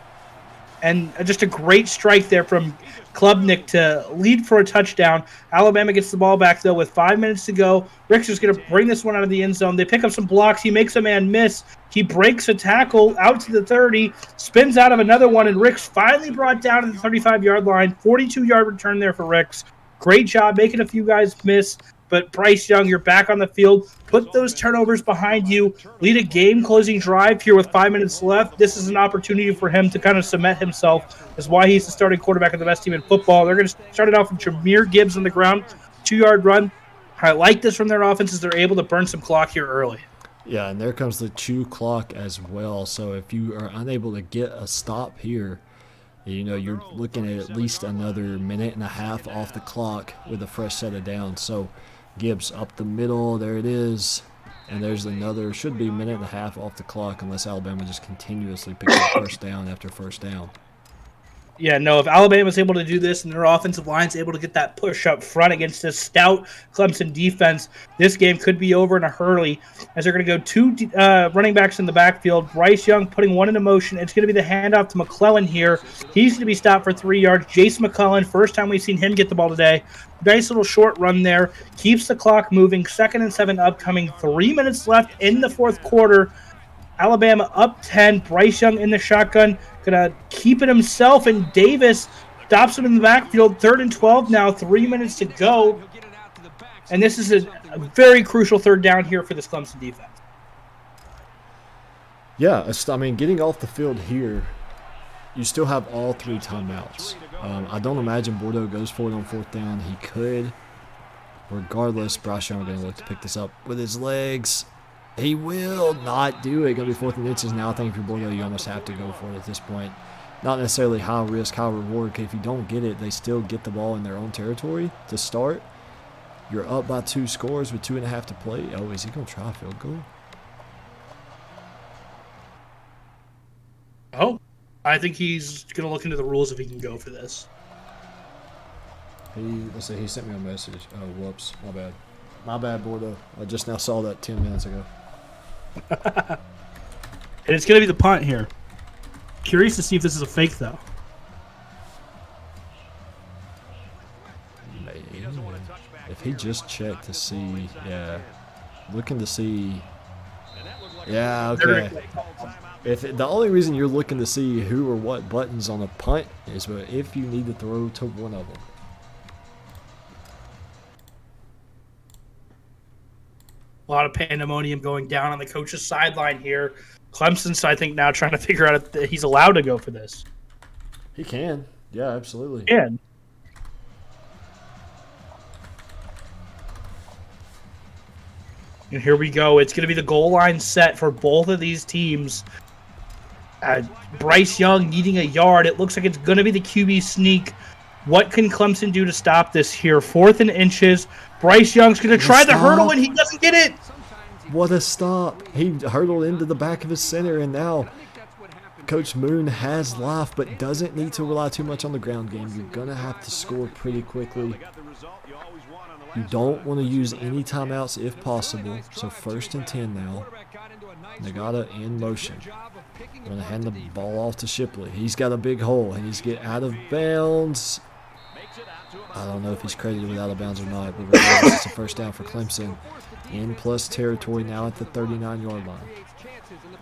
And just a great strike there from Klubnik to lead for a touchdown. Alabama gets the ball back, though, with 5 minutes to go. Ricks is going to bring this one out of the end zone. They pick up some blocks. He makes a man miss. He breaks a tackle out to the 30, spins out of another one, and Ricks finally brought down to the 35-yard line. 42-yard return there for Ricks. Great job making a few guys miss. But Bryce Young, you're back on the field. Put those turnovers behind you. Lead a game-closing drive here with 5 minutes left. This is an opportunity for him to kind of cement himself as why he's the starting quarterback of the best team in football. They're going to start it off with Jameer Gibbs on the ground, 2-yard run. I like this from their offense, as they're able to burn some clock here early. Yeah, and there comes the chew clock as well. So if you are unable to get a stop here, you're looking at least another minute and a half off the clock with a fresh set of downs. So Gibbs up the middle, there it is, and there's another, should be a minute and a half off the clock, unless Alabama just continuously picks up 1st down after 1st down. If Alabama's able to do this and their offensive line's able to get that push up front against this stout Clemson defense, this game could be over in a hurry, as they're going to go 2 running backs in the backfield. Bryce Young putting one into motion. It's going to be the handoff to McClellan here. He's going to be stopped for 3 yards. Jace McClellan, first time we've seen him get the ball today. Nice little short run there. Keeps the clock moving. 2nd and 7 upcoming. 3 minutes left in the fourth quarter. Alabama up 10. Bryce Young in the shotgun. Going to keep it himself, and Davis stops him in the backfield. 3rd and 12 now. 3 minutes to go. And this is a very crucial 3rd down here for this Clemson defense. Yeah, getting off the field here, you still have all 3 timeouts. I don't imagine Bordeaux goes for it on 4th down. He could. Regardless, Bryce Young going to look to pick this up with his legs. He will not do it. Going to be 4th and inches now. I think if you're Bordeaux, you almost have to go for it at this point. Not necessarily high risk, high reward, because if you don't get it, they still get the ball in their own territory to start. You're up by 2 scores with 2.5 to play. Oh, is he going to try a field goal? I think he's going to look into the rules if he can go for this. Let's see, he sent me a message. Oh, whoops. My bad. My bad, Bordeaux. I just now saw that 10 minutes ago. And it's going to be the punt here. Curious to see if this is a fake, though. Maybe. If he just checked to see, yeah. Looking to see. Yeah, okay. The only reason you're looking to see who or what buttons on a punt is if you need to throw to one of them. A lot of pandemonium going down on the coach's sideline here. Clemson's, I think, now trying to figure out if he's allowed to go for this. He can. Yeah, absolutely. He can. And here we go. It's going to be the goal line set for both of these teams. Bryce Young needing a yard. It looks like it's going to be the QB sneak. What can Clemson do to stop this here? 4th and inches. Bryce Young's going to try the hurdle, and he doesn't get it. What a stop. He hurdled into the back of his center, and now Coach Moon has life, but doesn't need to rely too much on the ground game. You're going to have to score pretty quickly. You don't want to use any timeouts if possible. So 1st and 10 now. Nagata in motion. Going to hand the ball off to Shipley. He's got a big hole. He needs to get out of bounds. I don't know if he's credited with out of bounds or not, but regardless, it's a first down for Clemson. In plus territory now at the 39-yard line.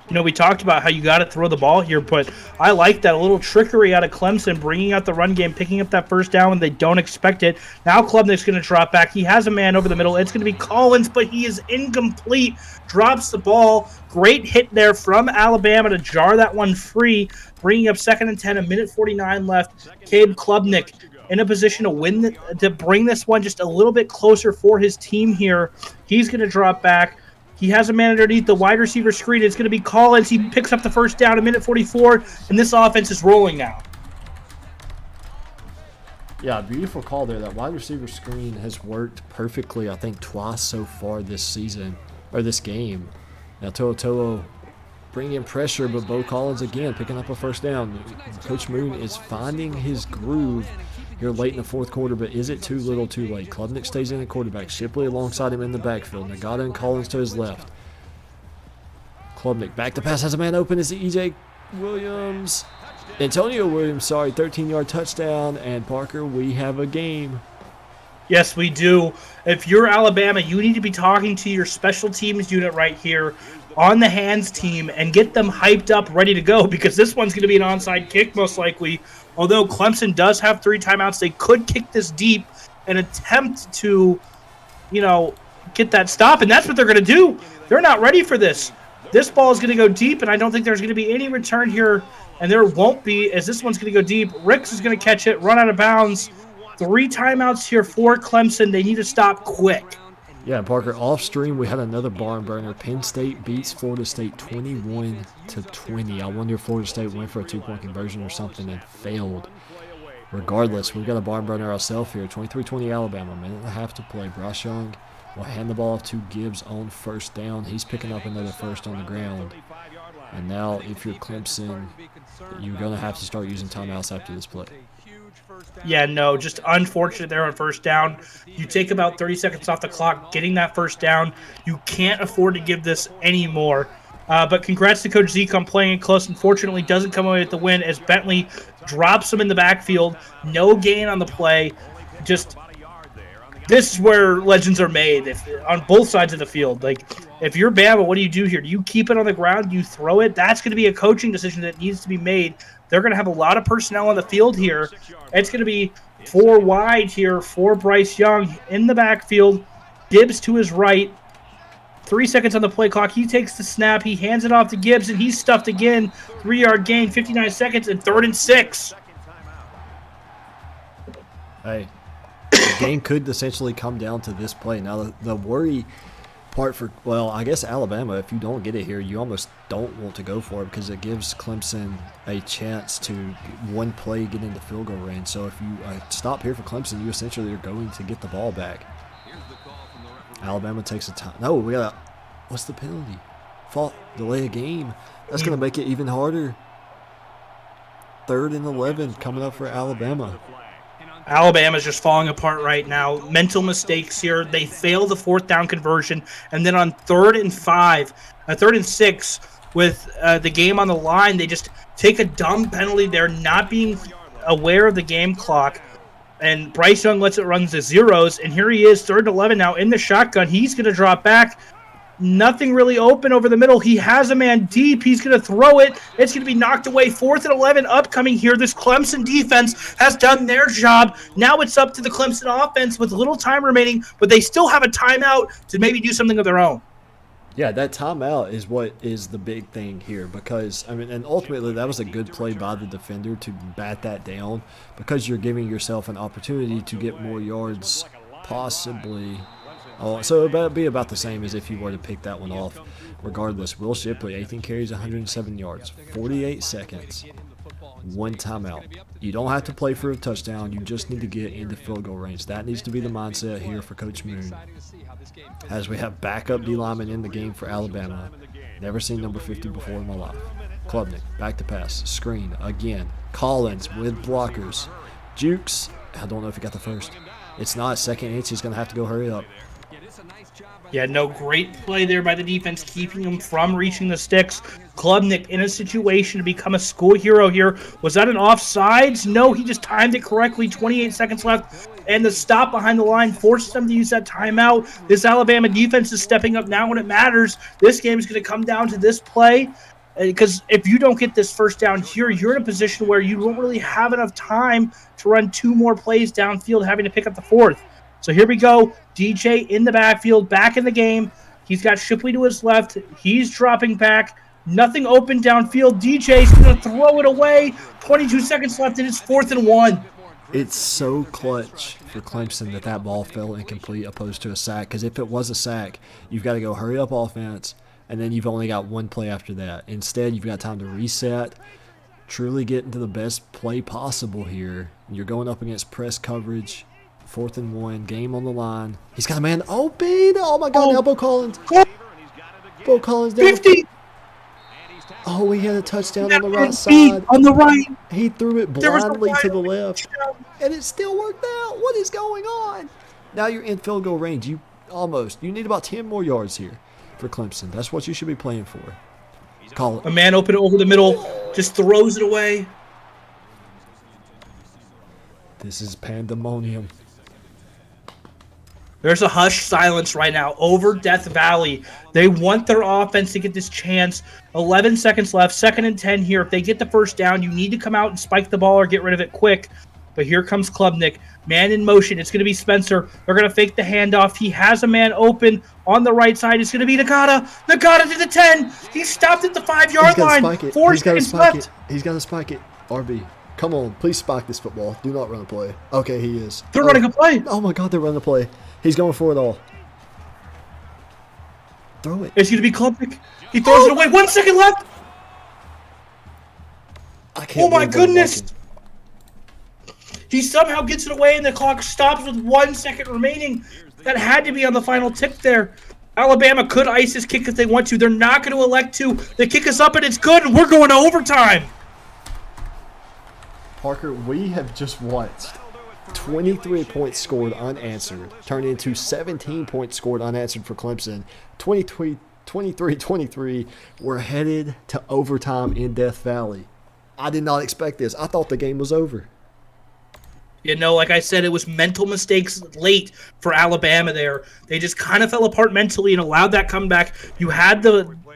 You know, we talked about how you got to throw the ball here, but I like that. A little trickery out of Clemson, bringing out the run game, picking up that first down when they don't expect it. Now Klubnik's going to drop back. He has a man over the middle. It's going to be Collins, but he is incomplete. Drops the ball. Great hit there from Alabama to jar that one free, bringing up 2nd and 10, a minute 49 left. Cade Klubnik in a position to win, to bring this one just a little bit closer for his team here. He's going to drop back. He has a man underneath the wide receiver screen. It's going to be Collins. He picks up the first down, a minute 44, and this offense is rolling now. Yeah, beautiful call there. That wide receiver screen has worked perfectly, I think, twice so far this season, or this game. Now, To'o bringing in pressure, but Bo Collins again picking up a first down. Coach Moon is finding his groove here late in the 4th quarter, but is it too little too late? Klubnik stays in the quarterback. Shipley alongside him in the backfield. Nagata and Collins to his left. Klubnik back to pass, has a man open. Is E.J. Williams? Antonio Williams, sorry, 13-yard touchdown. And Parker, we have a game. Yes, we do. If you're Alabama, you need to be talking to your special teams unit right here on the hands team and get them hyped up, ready to go, because this one's going to be an onside kick most likely. Although Clemson does have 3 timeouts, they could kick this deep and attempt to, get that stop, and that's what they're going to do. They're not ready for this. This ball is going to go deep, and I don't think there's going to be any return here, and there won't be, as this one's going to go deep. Ricks is going to catch it, run out of bounds. 3 timeouts here for Clemson. They need to stop quick. Yeah, Parker, off stream, we had another barn burner. Penn State beats Florida State 21-20. I wonder if Florida State went for a 2-point conversion or something and failed. Regardless, we've got a barn burner ourselves here. 23-20 Alabama, a minute and a half to play. Bryce Young will hand the ball off to Gibbs on first down. He's picking up another first on the ground. And now, if you're Clemson, you're going to have to start using timeouts after this play. Yeah, no, just unfortunate there on first down. You take about 30 seconds off the clock getting that first down. You can't afford to give this anymore. But congrats to Coach Zeke on playing it close. Unfortunately, doesn't come away with the win as Bentley drops him in the backfield. No gain on the play. Just this is where legends are made on both sides of the field. Like, if you're Bama, what do you do here? Do you keep it on the ground? Do you throw it? That's going to be a coaching decision that needs to be made. They're going to have a lot of personnel on the field here. It's going to be 4 wide here for Bryce Young in the backfield. Gibbs to his right. 3 seconds on the play clock. He takes the snap. He hands it off to Gibbs, and he's stuffed again. 3-yard gain, 59 seconds, and 3rd and 6. Hey, the game could essentially come down to this play. Now, the worry part for, well, I guess Alabama, if you don't get it here, you almost don't want to go for it because it gives Clemson a chance to one play get into field goal range. So if you stop here for Clemson, you essentially are going to get the ball back. Alabama takes a time. No, we got a, what's the penalty? Fault, delay a game. That's going to make it even harder. 3rd and 11 coming up for Alabama. Alabama's just falling apart right now. Mental mistakes here. They fail the 4th down conversion, and then on 3rd and 5, 3rd and 6, with the game on the line, they just take a dumb penalty. They're not being aware of the game clock, and Bryce Young lets it run to zeros, and here he is, 3rd and 11 now in the shotgun. He's going to drop back. Nothing really open over the middle. He has a man deep. He's going to throw it. It's going to be knocked away. 4th and 11 upcoming here. This Clemson defense has done their job. Now it's up to the Clemson offense with little time remaining, but they still have a timeout to maybe do something of their own. Yeah, that timeout is what is the big thing here because, I mean, and ultimately that was a good play by the defender to bat that down because you're giving yourself an opportunity to get more yards possibly. Oh, so it would be about the same as if you were to pick that one off. Regardless, Will Shipley, 18 carries, 107 yards, 48 seconds, 1 timeout. You don't have to play for a touchdown. You just need to get into field goal range. That needs to be the mindset here for Coach Moon. As we have backup D lineman in the game for Alabama. Never seen number 50 before in my life. Klubnik, back to pass, screen again. Collins with blockers. Jukes, I don't know if he got the first. It's not. 2nd inch, he's going to have to go hurry up. Yeah, no, great play there by the defense, keeping him from reaching the sticks. Klubnik in a situation to become a school hero here. Was that an offsides? No, he just timed it correctly. 28 seconds left, and the stop behind the line forces them to use that timeout. This Alabama defense is stepping up now when it matters. This game is going to come down to this play, because if you don't get this first down here, you're in a position where you don't really have enough time to run 2 more plays downfield, having to pick up the 4th. So here we go. DJ in the backfield, back in the game. He's got Shipley to his left. He's dropping back. Nothing open downfield. DJ's going to throw it away. 22 seconds left, and it's 4th and 1. It's so clutch for Clemson that ball fell incomplete opposed to a sack. Because if it was a sack, you've got to go hurry up offense, and then you've only got 1 play after that. Instead, you've got time to reset, truly get into the best play possible here. You're going up against press coverage. 4th and 1, game on the line. He's got a man open. Oh my God! Now Bo Collins. Bo Collins down. 50. Oh, he had a touchdown on the right side. On the right. He threw it blindly to the left, and it still worked out. What is going on? Now you're in field goal range. You need about 10 more yards here for Clemson. That's what you should be playing for. Call it. A man open over the middle, just throws it away. This is pandemonium. There's a hushed silence right now over Death Valley. They want their offense to get this chance. 11 seconds left, 2nd and 10 here. If they get the first down, you need to come out and spike the ball or get rid of it quick. But here comes Klubnik. Man in motion. It's going to be Spencer. They're going to fake the handoff. He has a man open on the right side. It's going to be Nakata. Nakata to the 10. He stopped at the 5-yard line. 4 seconds left. He's got to spike it. RB. Come on, please spike this football. Do not run a play. Okay, he is. They're running a play. Oh my God, they're running a play. He's going for it all. Throw it. It's going to be Klubnik. He throws it away. 1 second left. I can't. Oh my goodness. He somehow gets it away, and the clock stops with 1 second remaining. That had to be on the final tick there. Alabama could ice this kick if they want to. They're not going to elect to. The kick is up, and it's good, and we're going to overtime. Parker, we have just watched 23 points scored unanswered turn into 17 points scored unanswered for Clemson. 23-23. We're headed to overtime in Death Valley. I did not expect this. I thought the game was over. You know, like I said, it was mental mistakes late for Alabama there. They just kind of fell apart mentally and allowed that comeback. You had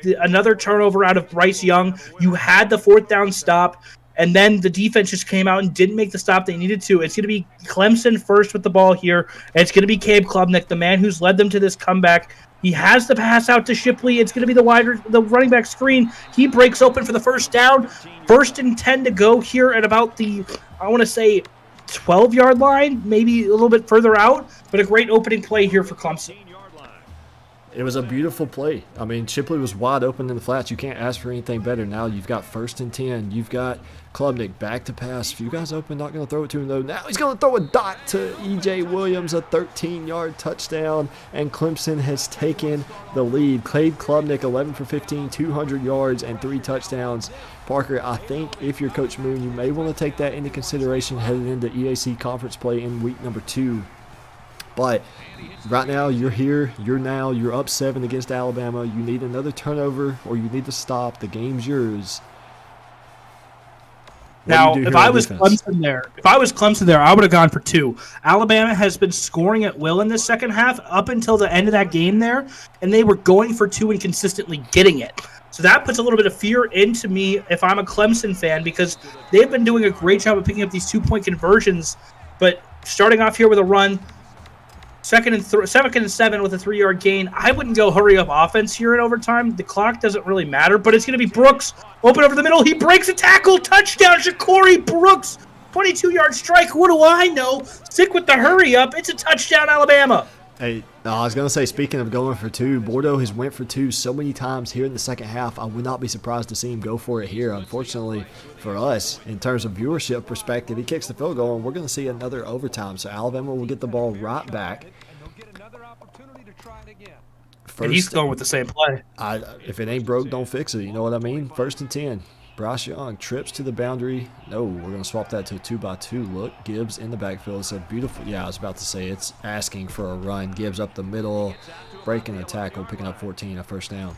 another turnover out of Bryce Young. You had the 4th down stop. And then the defense just came out and didn't make the stop they needed to. It's going to be Clemson first with the ball here. And it's going to be Cabe Klubnik, the man who's led them to this comeback. He has the pass out to Shipley. It's going to be the running back screen. He breaks open for the first down. 1st and 10 to go here at about the, I want to say, 12-yard line, maybe a little bit further out. But a great opening play here for Clemson. It was a beautiful play. I mean, Shipley was wide open in the flats. You can't ask for anything better. Now you've got 1st and 10. You've got Klubnik back to pass. Few guys open, not going to throw it to him though. Now he's going to throw a dot to E.J. Williams, a 13-yard touchdown, and Clemson has taken the lead. Cade Klubnik, 11 for 15, 200 yards, and 3 touchdowns. Parker, I think if you're Coach Moon, you may want to take that into consideration headed into EAC conference play in week number 2. But right now, you're here, you're up 7 against Alabama. You need another turnover or you need to stop. The game's yours. Now, if I was Clemson there, I would have gone for 2. Alabama has been scoring at will in this second half up until the end of that game there, and they were going for 2 and consistently getting it. So that puts a little bit of fear into me if I'm a Clemson fan, because they've been doing a great job of picking up these 2-point conversions, but starting off here with a run, second and 7 with a 3-yard gain. I wouldn't go hurry up offense here in overtime. The clock doesn't really matter, but it's going to be Brooks open over the middle. He breaks a tackle. Touchdown, Shakori Brooks. 22-yard strike. What do I know? Stick with the hurry up. It's a touchdown, Alabama. Hey, I was going to say, speaking of going for 2, Bordeaux has went for 2 so many times here in the second half. I would not be surprised to see him go for it here. Unfortunately for us, in terms of viewership perspective, he kicks the field goal, and we're going to see another overtime. So Alabama will get the ball right back. And he's going with the same play. If it ain't broke, don't fix it. You know what I mean? 1st and 10. Bryce Young trips to the boundary. No, we're going to swap that to a 2x2 look. Gibbs in the backfield. It's a beautiful, I was about to say, it's asking for a run. Gibbs up the middle, breaking a tackle, picking up 14, a 1st down.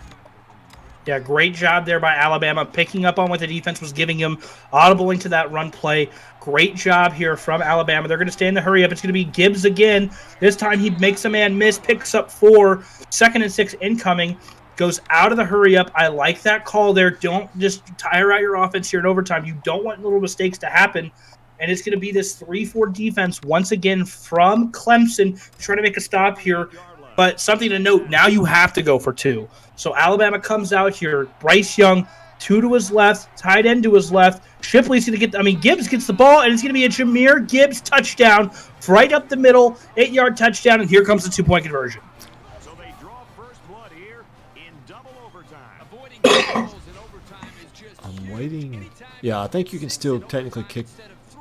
Yeah, great job there by Alabama, picking up on what the defense was giving him, audibling to that run play. Great job here from Alabama. They're going to stay in the hurry up. It's going to be Gibbs again. This time he makes a man miss, picks up 4, 2nd and 6 incoming, goes out of the hurry up. I like that call there. Don't just tire out your offense here in overtime. You don't want little mistakes to happen. And it's going to be this 3-4 defense once again from Clemson trying to make a stop here. But something to note, now you have to go for 2. So Alabama comes out here. Bryce Young, 2 to his left, tight end to his left. Shipley's going to get, Gibbs gets the ball, and it's going to be a Jahmyr Gibbs touchdown right up the middle, 8-yard touchdown, and here comes the 2-point conversion. So they draw first blood here in double overtime. I'm waiting. Yeah, I think you can still technically kick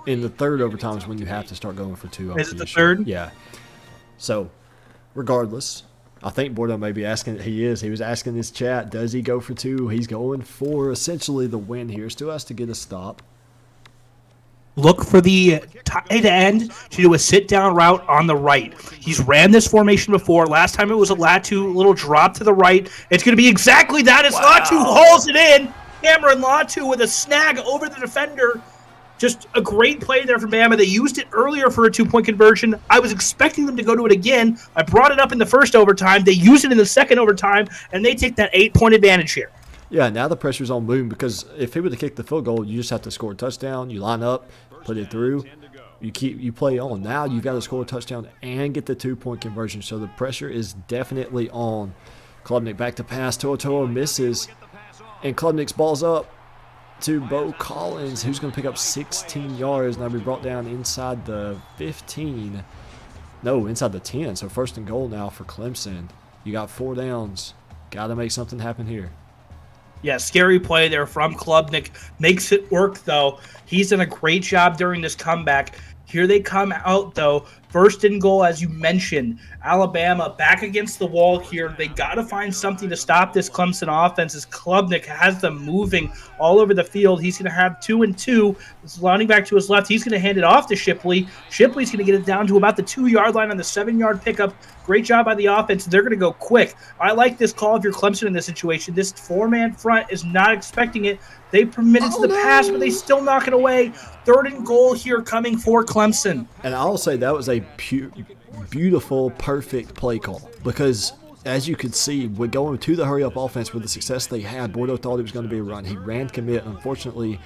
in the 3rd overtime is when you have to start going for 2. Is it the 3rd? Yeah. So, regardless, I think Bordeaux may be asking. He was asking this chat, does he go for 2? He's going for essentially the win here. Still has to get a stop. Look for the tight end to do a sit-down route on the right. He's ran this formation before. Last time it was a Latu, little drop to the right. It's going to be exactly that as Latu hauls it in. Cameron Latu with a snag over the defender. Just a great play there from Bama. They used it earlier for a 2-point conversion. I was expecting them to go to it again. I brought it up in the 1st overtime. They used it in the 2nd overtime, and they take that 8-point advantage here. Yeah, now the pressure's on Moon because if he were to kick the field goal, you just have to score a touchdown. You line up, put it through, you play on. Now you've got to score a touchdown and get the 2-point conversion. So the pressure is definitely on. Klubnik back to pass. Toa misses, and Klubnik's ball's up to Bo Collins, who's going to pick up 16 yards. Now be brought down inside the 15. No, inside the 10. So 1st and goal now for Clemson. You got 4 downs. Got to make something happen here. Yeah, scary play there from Klubnik. Makes it work, though. He's done a great job during this comeback. Here they come out, though. 1st and goal, as you mentioned. Alabama back against the wall here. They got to find something to stop this Clemson offense as Klubnik has them moving all over the field. He's going to have 2 and 2. Running back to his left. He's going to hand it off to Shipley. Shipley's going to get it down to about the 2-yard line on the 7-yard pickup. Great job by the offense. They're going to go quick. I like this call if you're Clemson in this situation. This 4-man front is not expecting it. They permitted to the pass, but they still knock it away. 3rd and goal here coming for Clemson. And I'll say that was a beautiful, perfect play call because, as you could see, we're going to the hurry-up offense with the success they had. Bordeaux thought it was going to be a run. He ran commit. Unfortunately,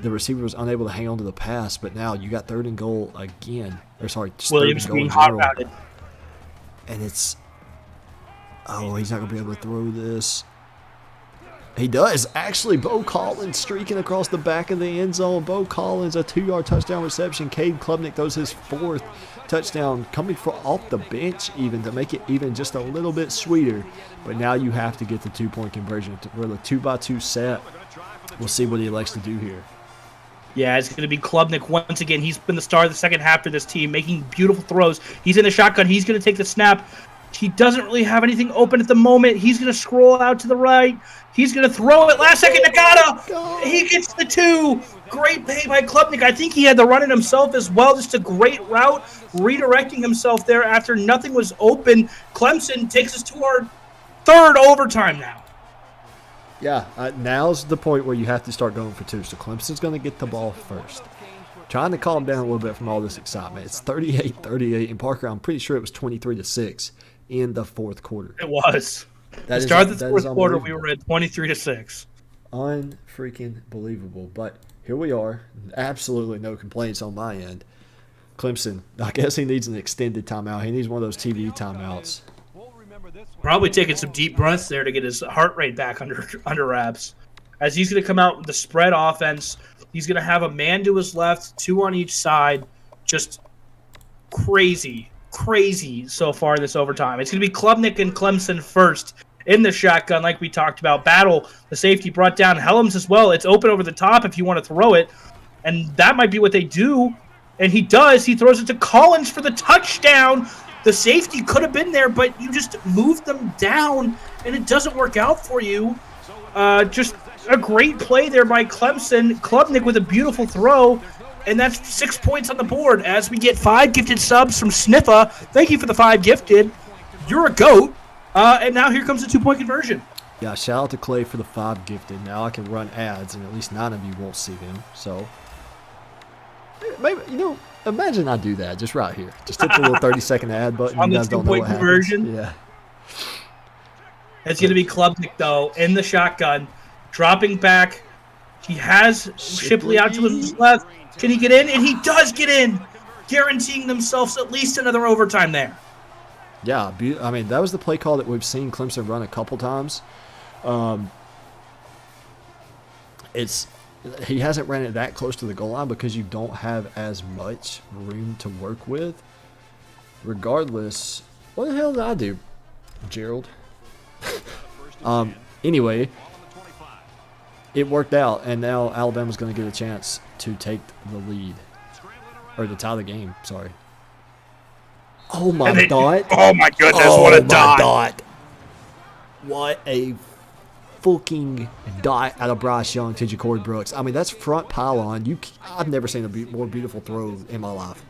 the receiver was unable to hang on to the pass, but now you got 3rd and goal again. Or sorry, just Williams 3rd and goal being hot routed. And it's – oh, he's not going to be able to throw this. He does. Actually, Bo Collins streaking across the back of the end zone. Bo Collins, a 2-yard touchdown reception. Cade Klubnik throws his 4th touchdown, coming off the bench even to make it even just a little bit sweeter. But now you have to get the 2-point conversion. We're the 2-by-2 set. We'll see what he elects to do here. Yeah, it's going to be Klubnik once again. He's been the star of the second half for this team, making beautiful throws. He's in the shotgun. He's going to take the snap. He doesn't really have anything open at the moment. He's going to scroll out to the right. He's going to throw it last second. Nagata! He gets the 2. Great play by Klubnik. I think he had to run it himself as well. Just a great route, redirecting himself there after nothing was open. Clemson takes us to our 3rd overtime now. Yeah, now's the point where you have to start going for 2. So Clemson's going to get the ball first. Trying to calm down a little bit from all this excitement. It's 38-38. And Parker, I'm pretty sure it was 23-6 in the 4th quarter. It was. To start the 4th quarter, we were at 23-6. Unfreaking believable. But here we are. Absolutely no complaints on my end. Clemson, I guess he needs an extended timeout. He needs one of those TV timeouts. Probably taking some deep breaths there to get his heart rate back under wraps. As he's going to come out with the spread offense, he's going to have a man to his left, 2 on each side. Just crazy so far this overtime. It's going to be Klubnik and Clemson first in the shotgun, like we talked about. Battle, the safety brought down. Helms as well. It's open over the top if you want to throw it. And that might be what they do. And he does. He throws it to Collins for the touchdown. The safety could have been there, but you just moved them down, and it doesn't work out for you. Just a great play there by Clemson. Klubnik with a beautiful throw, and that's 6 points on the board as we get 5 gifted subs from Sniffa. Thank you for the 5 gifted. You're a GOAT. And now here comes the 2-point conversion. Yeah, shout out to Clay for the 5 gifted. Now I can run ads, and at least 9 of you won't see them. So, maybe, imagine I do that just right here. Just hit the little 30-second ad button. On you the guys don't know 2-point what conversion. happens. Yeah. It's going to be Klubnik, though, in the shotgun, dropping back. He has Shipley out to his left. Can he get in? And he does get in, guaranteeing themselves at least another overtime there. Yeah, I mean, that was the play call that we've seen Clemson run a couple times. He hasn't ran it that close to the goal line because you don't have as much room to work with. Regardless, what the hell did I do, Gerald? Anyway, it worked out, and now Alabama's going to get a chance to take the lead. Or to tie the game, sorry. Oh, my dot. Oh, my goodness, what a dot. What a fucking dot out of Bryce Young to Ja'Cory Brooks. I mean, that's front pylon. I've never seen a more beautiful throw in my life.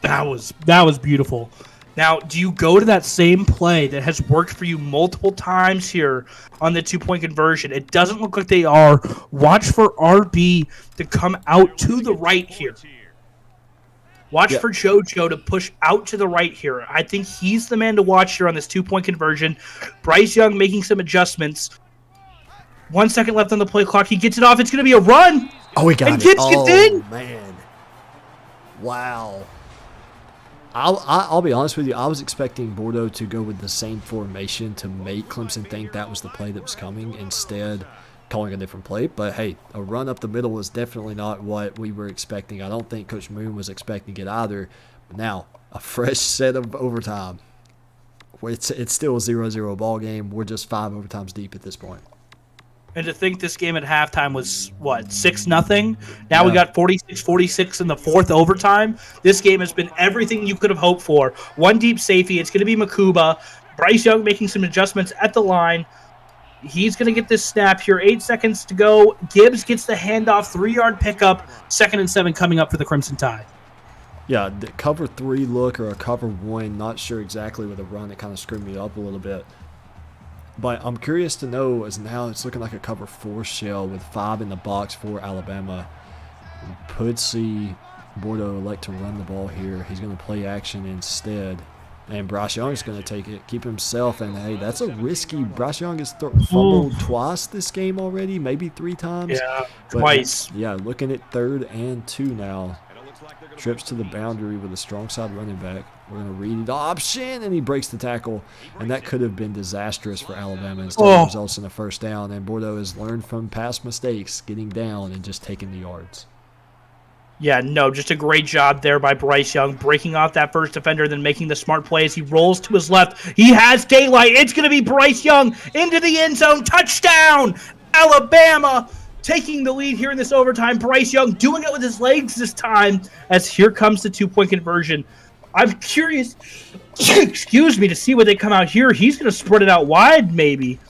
That was beautiful. Now, do you go to that same play that has worked for you multiple times here on the 2-point conversion? It doesn't look like they are. Watch for RB to come out to the right here. Watch for JoJo to push out to the right here. I think he's the man to watch here on this 2-point conversion. Bryce Young making some adjustments. 1 second left on the play clock. He gets it off. It's going to be a run. Oh, he got and it. Gibbs gets in. Man. Wow. I'll be honest with you. I was expecting Bordeaux to go with the same formation to make Clemson think that was the play that was coming, instead calling a different play. But, hey, a run up the middle was definitely not what we were expecting. I don't think Coach Moon was expecting it either. But now, a fresh set of overtime. It's still a 0-0 ball game. We're just 5 overtimes deep at this point. And to think this game at halftime was, 6-0? Now we got 46-46 in the 4th overtime. This game has been everything you could have hoped for. One deep safety. It's going to be Makuba. Bryce Young making some adjustments at the line. He's going to get this snap here. 8 seconds to go. Gibbs gets the handoff. 3-yard pickup. 2nd and 7 coming up for the Crimson Tide. Yeah, the cover 3 look or a cover 1. Not sure exactly with a run. It kind of screwed me up a little bit. But I'm curious to know, as now it's looking like a cover 4 shell with 5 in the box for Alabama. Could see Bordeaux elect to run the ball here. He's going to play action instead. And Bryce Young is going to take it, keep himself. And, hey, that's a risky. Bryce Young has fumbled twice this game already, maybe 3 times. Yeah, but, twice. Yeah, looking at 3rd and 2 now. Trips to the boundary with a strong side running back. We're going to read it option, and he breaks the tackle, and that could have been disastrous for Alabama. Instead, it results in a first down, and Bordeaux has learned from past mistakes, getting down and just taking the yards. Yeah, no, just a great job there by Bryce Young, breaking off that first defender, then making the smart play as he rolls to his left. He has daylight. It's going to be Bryce Young into the end zone. Touchdown! Alabama taking the lead here in this overtime. Bryce Young doing it with his legs this time as here comes the 2-point conversion. I'm curious, excuse me, to see what they come out here. He's going to spread it out wide, maybe.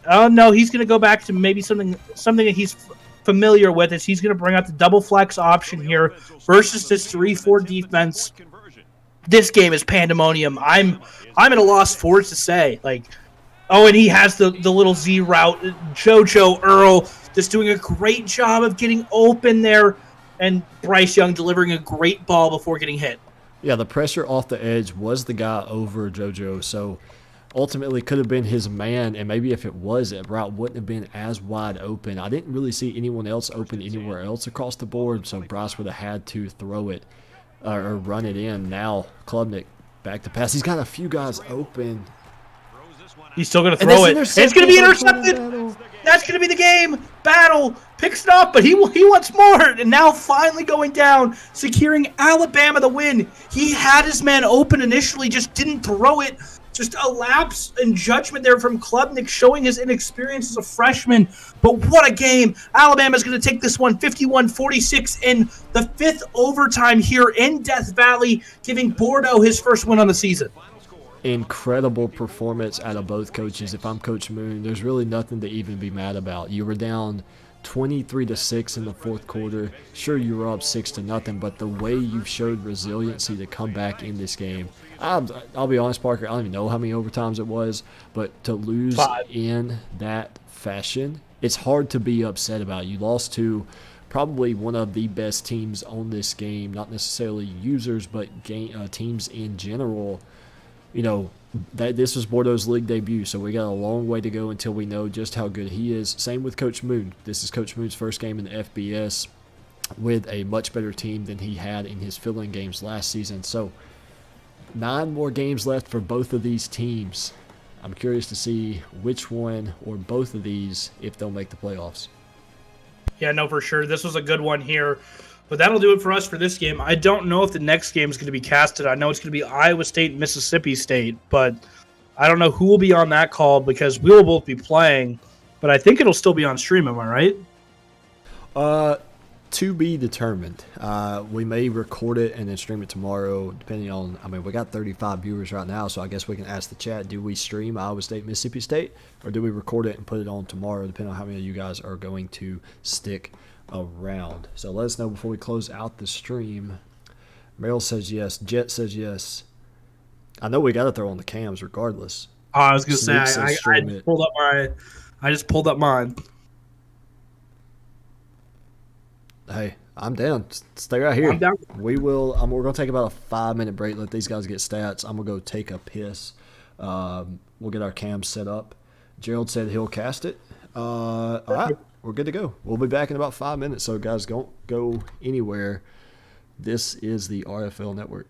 Oh, no, he's going to go back to maybe something that he's familiar with, is he's going to bring out the double flex option here versus this 3-4 defense. This game is pandemonium. I'm at a loss for words to say. And he has the little Z route. JoJo Earl just doing a great job of getting open there, and Bryce Young delivering a great ball before getting hit. Yeah, the pressure off the edge was the guy over JoJo, so ultimately could have been his man, and maybe if it was, that route wouldn't have been as wide open. I didn't really see anyone else open anywhere else across the board, so Bryce would have had to throw it or run it in. Now Klubnik back to pass. He's got a few guys open. He's still going to throw it. It's going to be intercepted. That's going to be the game. Battle picks it up, but he wants more. And now finally going down, securing Alabama the win. He had his man open initially, just didn't throw it. Just a lapse in judgment there from Klubnik, showing his inexperience as a freshman. But what a game. Alabama's going to take this one 51-46 in the 5th overtime here in Death Valley, giving Bordeaux his first win on the season. Incredible performance out of both coaches. If I'm Coach Moon, there's really nothing to even be mad about. You were down 23-6 in the 4th quarter. Sure, you were up 6-0, but the way you showed resiliency to come back in this game, I'll be honest, Parker, I don't even know how many overtimes it was, but to lose 5 in that fashion, it's hard to be upset about. You lost to probably one of the best teams on this game, not necessarily users, but teams in general. This was Bordeaux's league debut, so we got a long way to go until we know just how good he is. Same with Coach Moon. This is Coach Moon's first game in the FBS with a much better team than he had in his fill-in games last season. So 9 more games left for both of these teams. I'm curious to see which one or both of these, if they'll make the playoffs. Yeah, no, for sure. This was a good one here. But that'll do it for us for this game. I don't know if the next game is going to be casted. I know it's going to be Iowa State and Mississippi State, but I don't know who will be on that call because we will both be playing. But I think it'll still be on stream, am I right? To be determined. We may record it and then stream it tomorrow, depending on, we got 35 viewers right now, so I guess we can ask the chat, do we stream Iowa State, Mississippi State, or do we record it and put it on tomorrow, depending on how many of you guys are going to stick around. So let us know before we close out the stream. Merrill says yes. Jet says yes. I know we got to throw on the cams regardless. Oh, I was going to say, I just pulled up mine. Hey, I'm down. Stay right here. I'm down. We're going to take about a 5-minute break, let these guys get stats. I'm going to go take a piss. We'll get our cams set up. Gerald said he'll cast it. All right. We're good to go. We'll be back in about 5 minutes, so guys, don't go anywhere. This is the RFL Network.